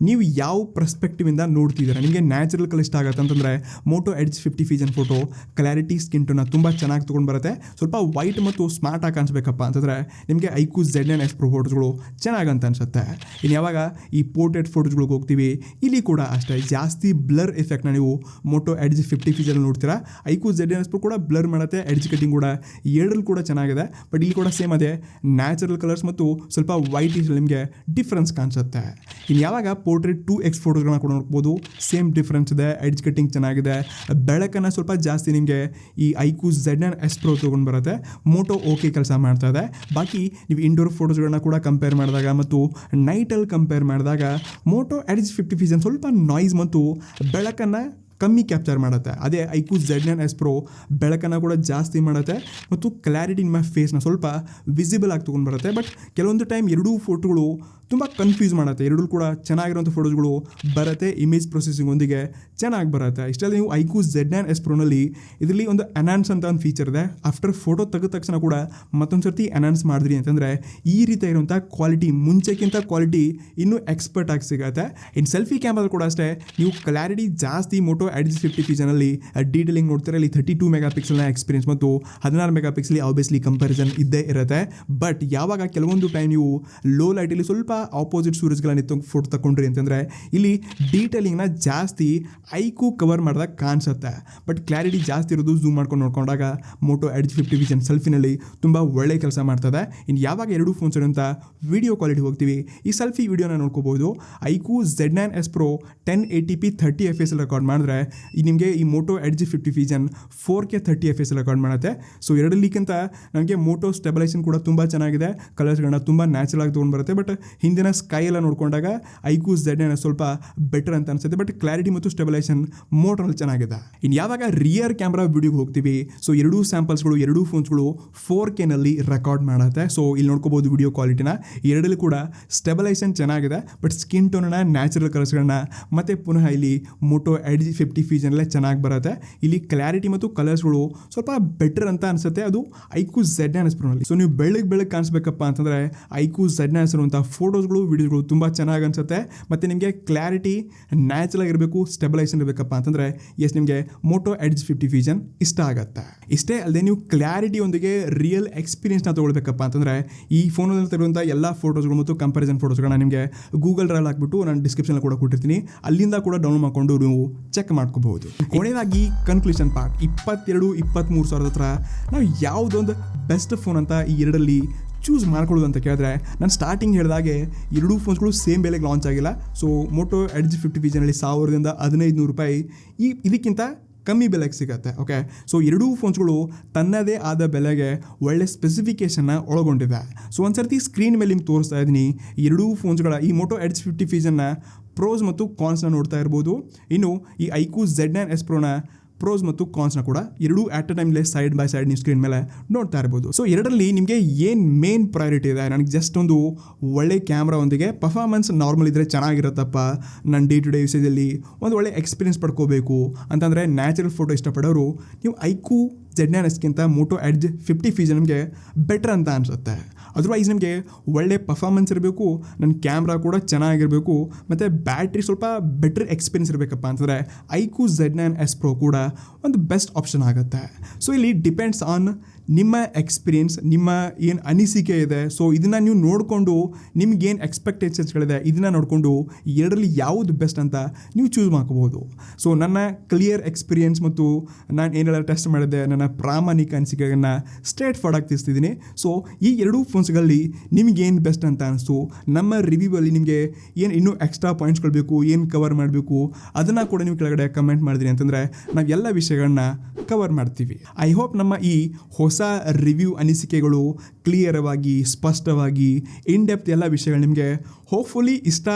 A: ನೀವು ಯಾವ ಪರ್ಸ್ಪೆಕ್ಟಿವಿಂದ ನೋಡ್ತಿದ್ದೀರಾ. ನಿಮಗೆ ನ್ಯಾಚುರಲ್ ಕಲರ್ ಇಷ್ಟ ಆಗುತ್ತೆ ಅಂತಂದರೆ Moto Edge 50 Fusion photo clarity skin ಟೋನ್ನ ತುಂಬ ಚೆನ್ನಾಗಿ ತೊಗೊಂಡು ಬರುತ್ತೆ. ಸ್ವಲ್ಪ ವೈಟ್ ಮತ್ತು ಸ್ಮಾರ್ಟ್ ಆಗಿ ಕಾಣಿಸ್ಬೇಕಪ್ಪ ಅಂತಂದರೆ ನಿಮಗೆ ಐಕ್ಯೂ Z9S Pro ಫೋಟೋಸ್ಗಳು ಚೆನ್ನಾಗಂತ ಅನಿಸುತ್ತೆ. ಇನ್ನು ಯಾವಾಗ ಈ ಪೋರ್ಟ್ರೇಟ್ ಫೋಟೋಸ್ಗಳಿಗೆ ಹೋಗ್ತೀವಿ ಇಲ್ಲಿ ಕೂಡ ಅಷ್ಟೇ ಜಾಸ್ತಿ ಬ್ಲರ್ ಎಫೆಕ್ಟ್ನ ನೀವು ಮೋಟೋ ಎಡ್ಜ್ 50 ಫ್ಯೂಷನ್ ನೋಡ್ತೀರಾ. ಐಕ್ಯೂ Z9S Pro ಕೂಡ ಬ್ಲರ್ ಮಾಡುತ್ತೆ, ಎಡ್ಜ್ ಕಟಿಂಗ್ ಕೂಡ ಎರಡರಲ್ಲಿ ಕೂಡ ಚೆನ್ನಾಗಿದೆ. ಬಟ್ ಇಲ್ಲಿ ಕೂಡ ಸೇಮ್ ಅದೇ ನ್ಯಾಚುರಲ್ ಕಲರ್ಸ್ ಮತ್ತು ಸ್ವಲ್ಪ ವೈಟ್ ನಿಮಗೆ ಡಿಫ್ರೆನ್ಸ್ ಕಾಣಿಸುತ್ತೆ. ಇನ್ನು ಯಾವಾಗ ಪೋರ್ಟ್ರೇಟ್ 2x ಫೋಟೋಸ್ಗಳನ್ನ ಕೂಡ ನೋಡ್ಬೋದು, ಸೇಮ್ ಡಿಫ್ರೆನ್ಸ್ ಇದೆ, ಎಡ್ಜ್ ಕಟಿಂಗ್ ಚೆನ್ನಾಗಿದೆ, ಬೆಳಕನ್ನು ಸ್ವಲ್ಪ ಜಾಸ್ತಿ ನಿಮಗೆ ಈ ಐಕ್ಯೂ Z9S Pro ತೊಗೊಂಡು ಬರುತ್ತೆ. ಮೋಟೋ ಓಕೆ ಕೆಲಸ ಮಾಡ್ತಾ ಇದೆ. ಬಾಕಿ ನೀವು ಇಂಡೋರ್ ಫೋಟೋಸ್ಗಳನ್ನ ಕೂಡ ಕಂಪೇರ್ ಮಾಡಿದಾಗ ಮತ್ತು ನೈಟಲ್ಲಿ ಕಂಪೇರ್ ಮಾಡಿದಾಗ ಮೋಟೋ ಎಡ್ಜ್ 50 ಫ್ಯೂಷನ್ ಸ್ವಲ್ಪ ನಾಯ್ಸ್ ಮತ್ತು ಬೆಳಕನ್ನು ಕಮ್ಮಿ ಕ್ಯಾಪ್ಚರ್ ಮಾಡುತ್ತೆ. ಅದೇ ಐಕ್ಯೂ Z9S Pro ಬೆಳಕನ್ನು ಕೂಡ ಜಾಸ್ತಿ ಮಾಡುತ್ತೆ ಮತ್ತು ಕ್ಲಾರಿಟಿ ನಿಮ್ಮ ಫೇಸ್ನ ಸ್ವಲ್ಪ ವಿಸಿಬಲ್ ಆಗಿ ತೊಗೊಂಡು ಬರುತ್ತೆ. ಬಟ್ ಕೆಲವೊಂದು ಟೈಮ್ ಎರಡೂ ಫೋಟೋಗಳು ತುಂಬ ಕನ್ಫ್ಯೂಸ್ ಮಾಡುತ್ತೆ. ಎರಡೂ ಕೂಡ ಚೆನ್ನಾಗಿರೋಂಥ ಫೋಟೋಸ್ಗಳು ಬರುತ್ತೆ, ಇಮೇಜ್ ಪ್ರೊಸೆಸಿಂಗ್ ಒಂದಿಗೆ ಚೆನ್ನಾಗಿ ಬರುತ್ತೆ. ಇಷ್ಟೆಲ್ಲ ನೀವು ಐಕ್ಯೂ Z9S Proನಲ್ಲಿ ಇದರಲ್ಲಿ ಒಂದು ಎನ್ಹಾನ್ಸ್ ಅಂತ ಒಂದು ಫೀಚರ್ ಇದೆ. ಆಫ್ಟರ್ ಫೋಟೋ ತೆಗೆದ ತಕ್ಷಣ ಕೂಡ ಮತ್ತೊಂದು ಸರ್ತಿ ಎನ್ಹಾನ್ಸ್ ಮಾಡಿದ್ರಿ ಅಂತಂದರೆ ಈ ರೀತಿ ಇರುವಂಥ ಕ್ವಾಲಿಟಿ ಮುಂಚೆಕ್ಕಿಂತ ಕ್ವಾಲಿಟಿ ಇನ್ನೂ ಎಕ್ಸ್ಪರ್ಟ್ ಆಗಿ ಸಿಗುತ್ತೆ. ಇನ್ನು ಸೆಲ್ಫಿ ಕ್ಯಾಮ್ರಾದಲ್ಲಿ ಕೂಡ ಅಷ್ಟೇ ನೀವು ಕ್ಲಾರಿಟಿ ಜಾಸ್ತಿ ಮೋಟೋ ಎಡ್ಜ್ 50 ಫ್ಯೂಷನಲ್ಲಿ ಡೀಟೇಲಿಂಗ್ ನೋಡ್ತಾರೆ. ಇಲ್ಲಿ 32 ಮೆಗಾ ಪಿಕ್ಸೆಲ್ನ ಎಕ್ಸ್ಪೀರಿಯನ್ಸ್ ಮತ್ತು 16 ಮೆಗಾ ಪಿಕ್ಸೆಲ್ ಆಬ್ವಿಯಸ್ಲಿ ಕಂಪ್ಯಾರಿಸನ್ ಇದ್ದೇ ಇರುತ್ತೆ. ಬಟ್ ಯಾವಾಗ ಕೆಲವೊಂದು ಟೈಮ್ ನೀವು ಲೋ ಲೈಟಲ್ಲಿ ಸ್ವಲ್ಪ ಆಪೋಸಿಟ್ ಸೂರಜ್ಗಳನ್ನ ಎತ್ತು ಫೋಟೋ ತಗೊಂಡ್ರಿ ಅಂತಂದರೆ ಇಲ್ಲಿ ಡೀಟೇಲಿಂಗ್ನ ಜಾಸ್ತಿ ಐಕ್ಯೂ ಕವರ್ ಮಾಡಿದಾಗ ಕಾಣಿಸುತ್ತೆ. ಬಟ್ ಕ್ಲಾರಿಟಿ ಜಾಸ್ತಿ ಇರೋದು ಝೂಮ್ ಮಾಡ್ಕೊಂಡು ನೋಡ್ಕೊಂಡಾಗ ಮೋಟೋ ಎಡ್ಜ್ 50 ಫ್ಯೂಷನ್ ಸೆಲ್ಫಿನಲ್ಲಿ ತುಂಬ ಒಳ್ಳೆ ಕೆಲಸ ಮಾಡ್ತದೆ. ಇನ್ನು ಯಾವಾಗ ಎರಡೂ ಫೋನ್ಸ್ ಇರೋಂಥ ವಿಡಿಯೋ ಕ್ವಾಲಿಟಿ ಹೋಗ್ತೀವಿ, ಈ ಸೆಲ್ಫಿ ವಿಡಿಯೋನ ನೋಡ್ಕೋಬೋದು. IQ Z9S Pro 1080p 30 fps record ಮಾಡಿದ್ರೆ ನಿಮಗೆ ಈ Moto Edge 50 Fusion 4K 30 fps record ಮಾಡುತ್ತೆ. ಸೊ ಎರಡಲ್ಲಿಕ್ಕಿಂತ ನನಗೆ ಮೋಟೋ ಸ್ಟೆಬಿಲೈಸೇಷನ್ ಕೂಡ ತುಂಬ ಚೆನ್ನಾಗಿದೆ, ಕಲರ್ಸ್ಗಳನ್ನ ತುಂಬ ನ್ಯಾಚುರಲ್ ಆಗಿ ತೊಗೊಂಡು ಬರುತ್ತೆ. ಬಟ್ ಹಿಂದಿನ ಸ್ಕೈ ಎಲ್ಲ ನೋಡ್ಕೊಂಡಾಗ ಐಕ್ಯೂ Z9S ಸ್ವಲ್ಪ ಬೆಟರ್ ಅಂತ ಅನಿಸುತ್ತೆ. ಬಟ್ ಕ್ಲಾರಿಟಿ ಮತ್ತು ಸ್ಟೆಬಿಲೈಸೇಷನ್ ಮೋಟೋನಲ್ಲಿ ಚೆನ್ನಾಗಿದೆ. ಇನ್ನು ಯಾವಾಗ ರಿಯರ್ ಕ್ಯಾಮ್ರಾ ವಿಡಿಯೋಗೆ ಹೋಗ್ತೀವಿ, ಸೊ ಎರಡೂ ಸ್ಯಾಂಪಲ್ಸ್ಗಳು ಎರಡೂ ಫೋನ್ಸ್ಗಳು 4K ನಲ್ಲಿ ರೆಕಾರ್ಡ್ ಮಾಡುತ್ತೆ. ಸೊ ಇಲ್ಲಿ ನೋಡ್ಕೋಬೋದು ವಿಡಿಯೋ ಕ್ವಾಲಿಟಿನ, ಎರಡಲ್ಲಿ ಕೂಡ ಸ್ಟೆಬಿಲೈಸೇಷನ್ ಚೆನ್ನಾಗಿದೆ. ಬಟ್ ಸ್ಕಿನ್ ಟೋನ್ನ ನ್ಯಾಚುರಲ್ ಕಲರ್ಸ್ಗಳನ್ನ ಮತ್ತೆ ಪುನಃ ಇಲ್ಲಿ ಮೋಟೋ ಎಡ್ಜ್ 50 ಫ್ಯೂಷನಲ್ಲೇ ಚೆನ್ನಾಗಿ ಬರುತ್ತೆ. ಇಲ್ಲಿ ಕ್ಲಾರಿಟಿ ಮತ್ತು ಕಲರ್ಸ್ಗಳು ಸ್ವಲ್ಪ ಬೆಟರ್ ಅಂತ ಅನಿಸುತ್ತೆ ಅದು ಐಕ್ಯೂ Z9S Proನಲ್ಲಿ. ಸೊ ನೀವು ಬೆಳಗ್ಗೆ ಕಾಣಿಸ್ಬೇಕಪ್ಪ ಅಂತಂದರೆ ಐಕ್ಯೂ Z9S ಇರುವಂಥ ಫೋಟೋಸ್ಗಳು ವಿಡಿಯೋಗಳು ತುಂಬ ಚೆನ್ನಾಗಿ ಅನಿಸುತ್ತೆ. ಮತ್ತು ನಿಮಗೆ ಕ್ಲಾರಿಟಿ ನ್ಯಾಚುರಲ್ ಆಗಿರಬೇಕು, ಸ್ಟೆಬಿಲೈಸೇಷನ್ ಇರಬೇಕಪ್ಪ ಅಂತಂದರೆ ಎಸ್ ನಿಮಗೆ ಮೋಟೋ ಎಡ್ಜ್ 50 ಫ್ಯೂಷನ್ ಇಷ್ಟ ಆಗುತ್ತೆ. ಇಷ್ಟೇ ಅಲ್ಲದೆ ನೀವು ಕ್ಲಾರಿಟಿಯೊಂದಿಗೆ ರಿಯಲ್ ಎಕ್ಸ್ಪೀರಿಯನ್ಸ್ನ ತೊಗೊಳ್ಬೇಕಪ್ಪ ಅಂತಂದರೆ ಈ ಫೋನಲ್ಲಿ ತರುವಂಥ ಎಲ್ಲ ಫೋಟೋಸ್ಗಳು ಮತ್ತು ಕಂಪ್ಯಾರಿಸನ್ ಫೋಟೋಸ್ಗಳನ್ನ ನಿಮಗೆ ಗೂಗಲ್ ಡ್ರೈವ್ ಹಾಕ್ಬಿಟ್ಟು ನಾನು ಡಿಸ್ಕ್ರಿಪ್ಷನ್ ಕೂಡ ಕೊಟ್ಟಿರ್ತೀನಿ, ಅಲ್ಲಿಂದ ಕೂಡ ಡೌನ್ಲೋಡ್ ಮಾಡಿಕೊಂಡು ನೀವು ಚೆಕ್ ಮಾಡ್ಕೋಬಹುದು. ಕೊನೆಯದಾಗಿ ಕನ್ಕ್ಲೂಷನ್ ಪಾರ್ಟ್ 22-23 ಸಾವಿರದ ಹತ್ರ ನಾವು ಯಾವುದೊಂದು ಬೆಸ್ಟ್ ಫೋನ್ ಅಂತ ಈ ಎರಡಲ್ಲಿ ಚೂಸ್ ಮಾಡ್ಕೊಳ್ಳೋದು ಅಂತ ಕೇಳಿದ್ರೆ, ನಾನು ಸ್ಟಾರ್ಟಿಂಗ್ ಹೇಳಿದಾಗೆ ಎರಡೂ ಫೋನ್ಸ್ಗಳು ಸೇಮ್ ಬೆಲೆಗೆ ಲಾಂಚ್ ಆಗಿಲ್ಲ. ಸೊ ಮೋಟೋ ಎಡ್ಜ್ 50 ಫ್ಯೂಷನಲ್ಲಿ 1000ರಿಂದ 1500 ರೂಪಾಯಿ ಇದಕ್ಕಿಂತ ಕಮ್ಮಿ ಬೆಲೆಗೆ ಸಿಗುತ್ತೆ. ಓಕೆ, ಸೊ ಎರಡೂ ಫೋನ್ಸ್ಗಳು ತನ್ನದೇ ಆದ ಬೆಲೆಗೆ ಒಳ್ಳೆ ಸ್ಪೆಸಿಫಿಕೇಷನ್ನ ಒಳಗೊಂಡಿದೆ. ಸೊ ಒಂದು ಸರ್ತಿ ಸ್ಕ್ರೀನ್ ಮೇಲೆ ನಿಮ್ಗೆ ತೋರಿಸ್ತಾ ಇದ್ದೀನಿ ಎರಡೂ ಫೋನ್ಸ್ಗಳ ಈ ಮೋಟೋ ಎಡ್ಜ್ 50 ಫ್ಯೂಷನ್ನ ಪ್ರೋಸ್ ಮತ್ತು ಕಾನ್ಸ್ನ ನೋಡ್ತಾ ಇರ್ಬೋದು. ಇನ್ನು ಈ ಐಕ್ಯೂ Z9S Proನ ಪ್ರೋಸ್ ಮತ್ತು ಕಾನ್ಸ್ನ ಕೂಡ ಎರಡೂ ಆಟ್ ಅ ಟೈಮ್ಲೆ ಸೈಡ್ ಬೈ ಸೈಡ್ ನೀವು ಸ್ಕ್ರೀನ್ ಮೇಲೆ ನೋಡ್ತಾ ಇರ್ಬೋದು. ಸೊ ಎರಡರಲ್ಲಿ ನಿಮಗೆ ಏನು ಮೇನ್ ಪ್ರಯಾರಿಟಿ ಇದೆ? ನನಗೆ ಜಸ್ಟ್ ಒಂದು ಒಳ್ಳೆ ಕ್ಯಾಮ್ರಾ ಒಂದಿಗೆ ಪರ್ಫಾರ್ಮೆನ್ಸ್ ನಾರ್ಮಲ್ ಇದ್ದರೆ ಚೆನ್ನಾಗಿರುತ್ತಪ್ಪ, ನನ್ನ ಡೇ ಟು ಡೇ ಯೂಸೇಜಲ್ಲಿ ಒಂದು ಒಳ್ಳೆ ಎಕ್ಸ್ಪೀರಿಯನ್ಸ್ ಪಡ್ಕೋಬೇಕು ಅಂತಂದರೆ ನ್ಯಾಚುರಲ್ ಫೋಟೋ ಇಷ್ಟಪಡೋರು ನೀವು ಐಕ್ಯೂ Z9Sಗಿಂತ ಮೋಟೋ ಎಡ್ಜ್ 50 ಫೀಚರ್ ನಿಮಗೆ ಬೆಟರ್ ಅಂತ ಅನಿಸುತ್ತೆ. ಅದರ್ವೈಸ್ ನಿಮಗೆ ಒಳ್ಳೆ ಪರ್ಫಾರ್ಮೆನ್ಸ್ ಇರಬೇಕು, ನನ್ನ ಕ್ಯಾಮ್ರಾ ಕೂಡ ಚೆನ್ನಾಗಿರಬೇಕು ಮತ್ತು ಬ್ಯಾಟ್ರಿ ಸ್ವಲ್ಪ ಬೆಟರ್ ಎಕ್ಸ್ಪೀರಿಯನ್ಸ್ ಇರಬೇಕಪ್ಪ ಅಂತಂದರೆ ಐಕ್ಯೂ Z9S Pro ಕೂಡ ಒಂದು ಬೆಸ್ಟ್ ಆಪ್ಷನ್ ಆಗುತ್ತೆ. ಸೊ ಇಲ್ಲಿ ಡಿಪೆಂಡ್ಸ್ ಆನ್ ನಿಮ್ಮ ಎಕ್ಸ್ಪೀರಿಯನ್ಸ್, ನಿಮ್ಮ ಏನು ಅನಿಸಿಕೆ ಇದೆ. ಸೊ ಇದನ್ನು ನೀವು ನೋಡಿಕೊಂಡು ನಿಮ್ಗೇನು ಎಕ್ಸ್ಪೆಕ್ಟೇಷನ್ಸ್ಗಳಿದೆ ಇದನ್ನು ನೋಡಿಕೊಂಡು ಎರಡರಲ್ಲಿ ಯಾವುದು ಬೆಸ್ಟ್ ಅಂತ ನೀವು ಚೂಸ್ ಮಾಡ್ಕೋಬೋದು. ಸೊ ನನ್ನ ಕ್ಲಿಯರ್ ಎಕ್ಸ್ಪೀರಿಯನ್ಸ್ ಮತ್ತು ನಾನು ಏನೆಲ್ಲ ಟೆಸ್ಟ್ ಮಾಡಿದ್ದೆ, ನನ್ನ ಪ್ರಾಮಾಣಿಕ ಅನಿಸಿಕೆಯನ್ನು ಸ್ಟ್ರೇಟ್ ಫಾರ್ಡ್ ಆಗಿ ತಿಳಿಸ್ತಿದ್ದೀನಿ. ಸೊ ಈ ಎರಡೂ ಫೋನ್ಸ್ಗಳಲ್ಲಿ ನಿಮಗೇನು ಬೆಸ್ಟ್ ಅಂತ ಅನಿಸ್ತು, ನಮ್ಮ ರಿವ್ಯೂವಲ್ಲಿ ನಿಮಗೆ ಏನು ಇನ್ನೂ ಎಕ್ಸ್ಟ್ರಾ ಪಾಯಿಂಟ್ಸ್ಗಳು ಬೇಕು, ಏನು ಕವರ್ ಮಾಡಬೇಕು ಅದನ್ನು ಕೂಡ ನೀವು ಕೆಳಗಡೆ ಕಮೆಂಟ್ ಮಾಡಿದ್ರಿ ಅಂತಂದರೆ ನಾವು ಎಲ್ಲ ವಿಷಯಗಳನ್ನ ಕವರ್ ಮಾಡ್ತೀವಿ. ಐ ಹೋಪ್ ನಮ್ಮ ಈ ಹೊಸ ರಿವ್ಯೂ ಅನಿಸಿಕೆಗಳು ಕ್ಲಿಯರವಾಗಿ, ಸ್ಪಷ್ಟವಾಗಿ, ಇನ್ ಡೆಪ್ತ್ ಎಲ್ಲ ವಿಷಯಗಳು ನಿಮಗೆ ಹೋಪ್ಫುಲಿ ಇಷ್ಟ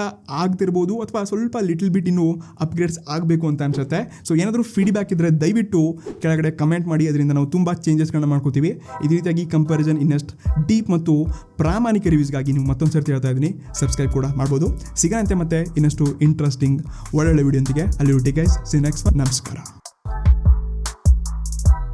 A: ಆಗ್ತಿರ್ಬೋದು ಅಥವಾ ಸ್ವಲ್ಪ ಲಿಟಲ್ ಬಿಟ್ ಇನ್ನೂ ಅಪ್ಗ್ರೇಡ್ಸ್ ಆಗಬೇಕು ಅಂತ ಅನ್ಸುತ್ತೆ. ಸೊ ಏನಾದರೂ ಫೀಡ್ಬ್ಯಾಕ್ ಇದ್ದರೆ ದಯವಿಟ್ಟು ಕೆಳಗಡೆ ಕಮೆಂಟ್ ಮಾಡಿ, ಅದರಿಂದ ನಾವು ತುಂಬ ಚೇಂಜಸ್ಗಳನ್ನ ಮಾಡ್ಕೋತೀವಿ. ಇದೇ ರೀತಿಯಾಗಿ ಕಂಪ್ಯಾರಿಸನ್ ಇನ್ನಷ್ಟು ಡೀಪ್ ಮತ್ತು ಪ್ರಾಮಾಣಿಕ ರಿವ್ಯೂಸ್ಗಾಗಿ ನೀವು ಮತ್ತೊಂದು ಸರ್ತಿ ಹೇಳ್ತಾ ಇದ್ದೀನಿ, ಸಬ್ಸ್ಕ್ರೈಬ್ ಕೂಡ ಮಾಡ್ಬೋದು. ಸಿಗೋಣಂತೆ ಮತ್ತೆ ಇನ್ನಷ್ಟು ಇಂಟ್ರೆಸ್ಟಿಂಗ್ ಒಳ್ಳೊಳ್ಳೆ ವಿಡಿಯೋಂತಿಗೆ. ಅಲ್ಲಿ ಟೇಕ್ ಗೈಸ್, ಸಿ ನೆಕ್ಸ್ಟ್. ನಮಸ್ಕಾರ.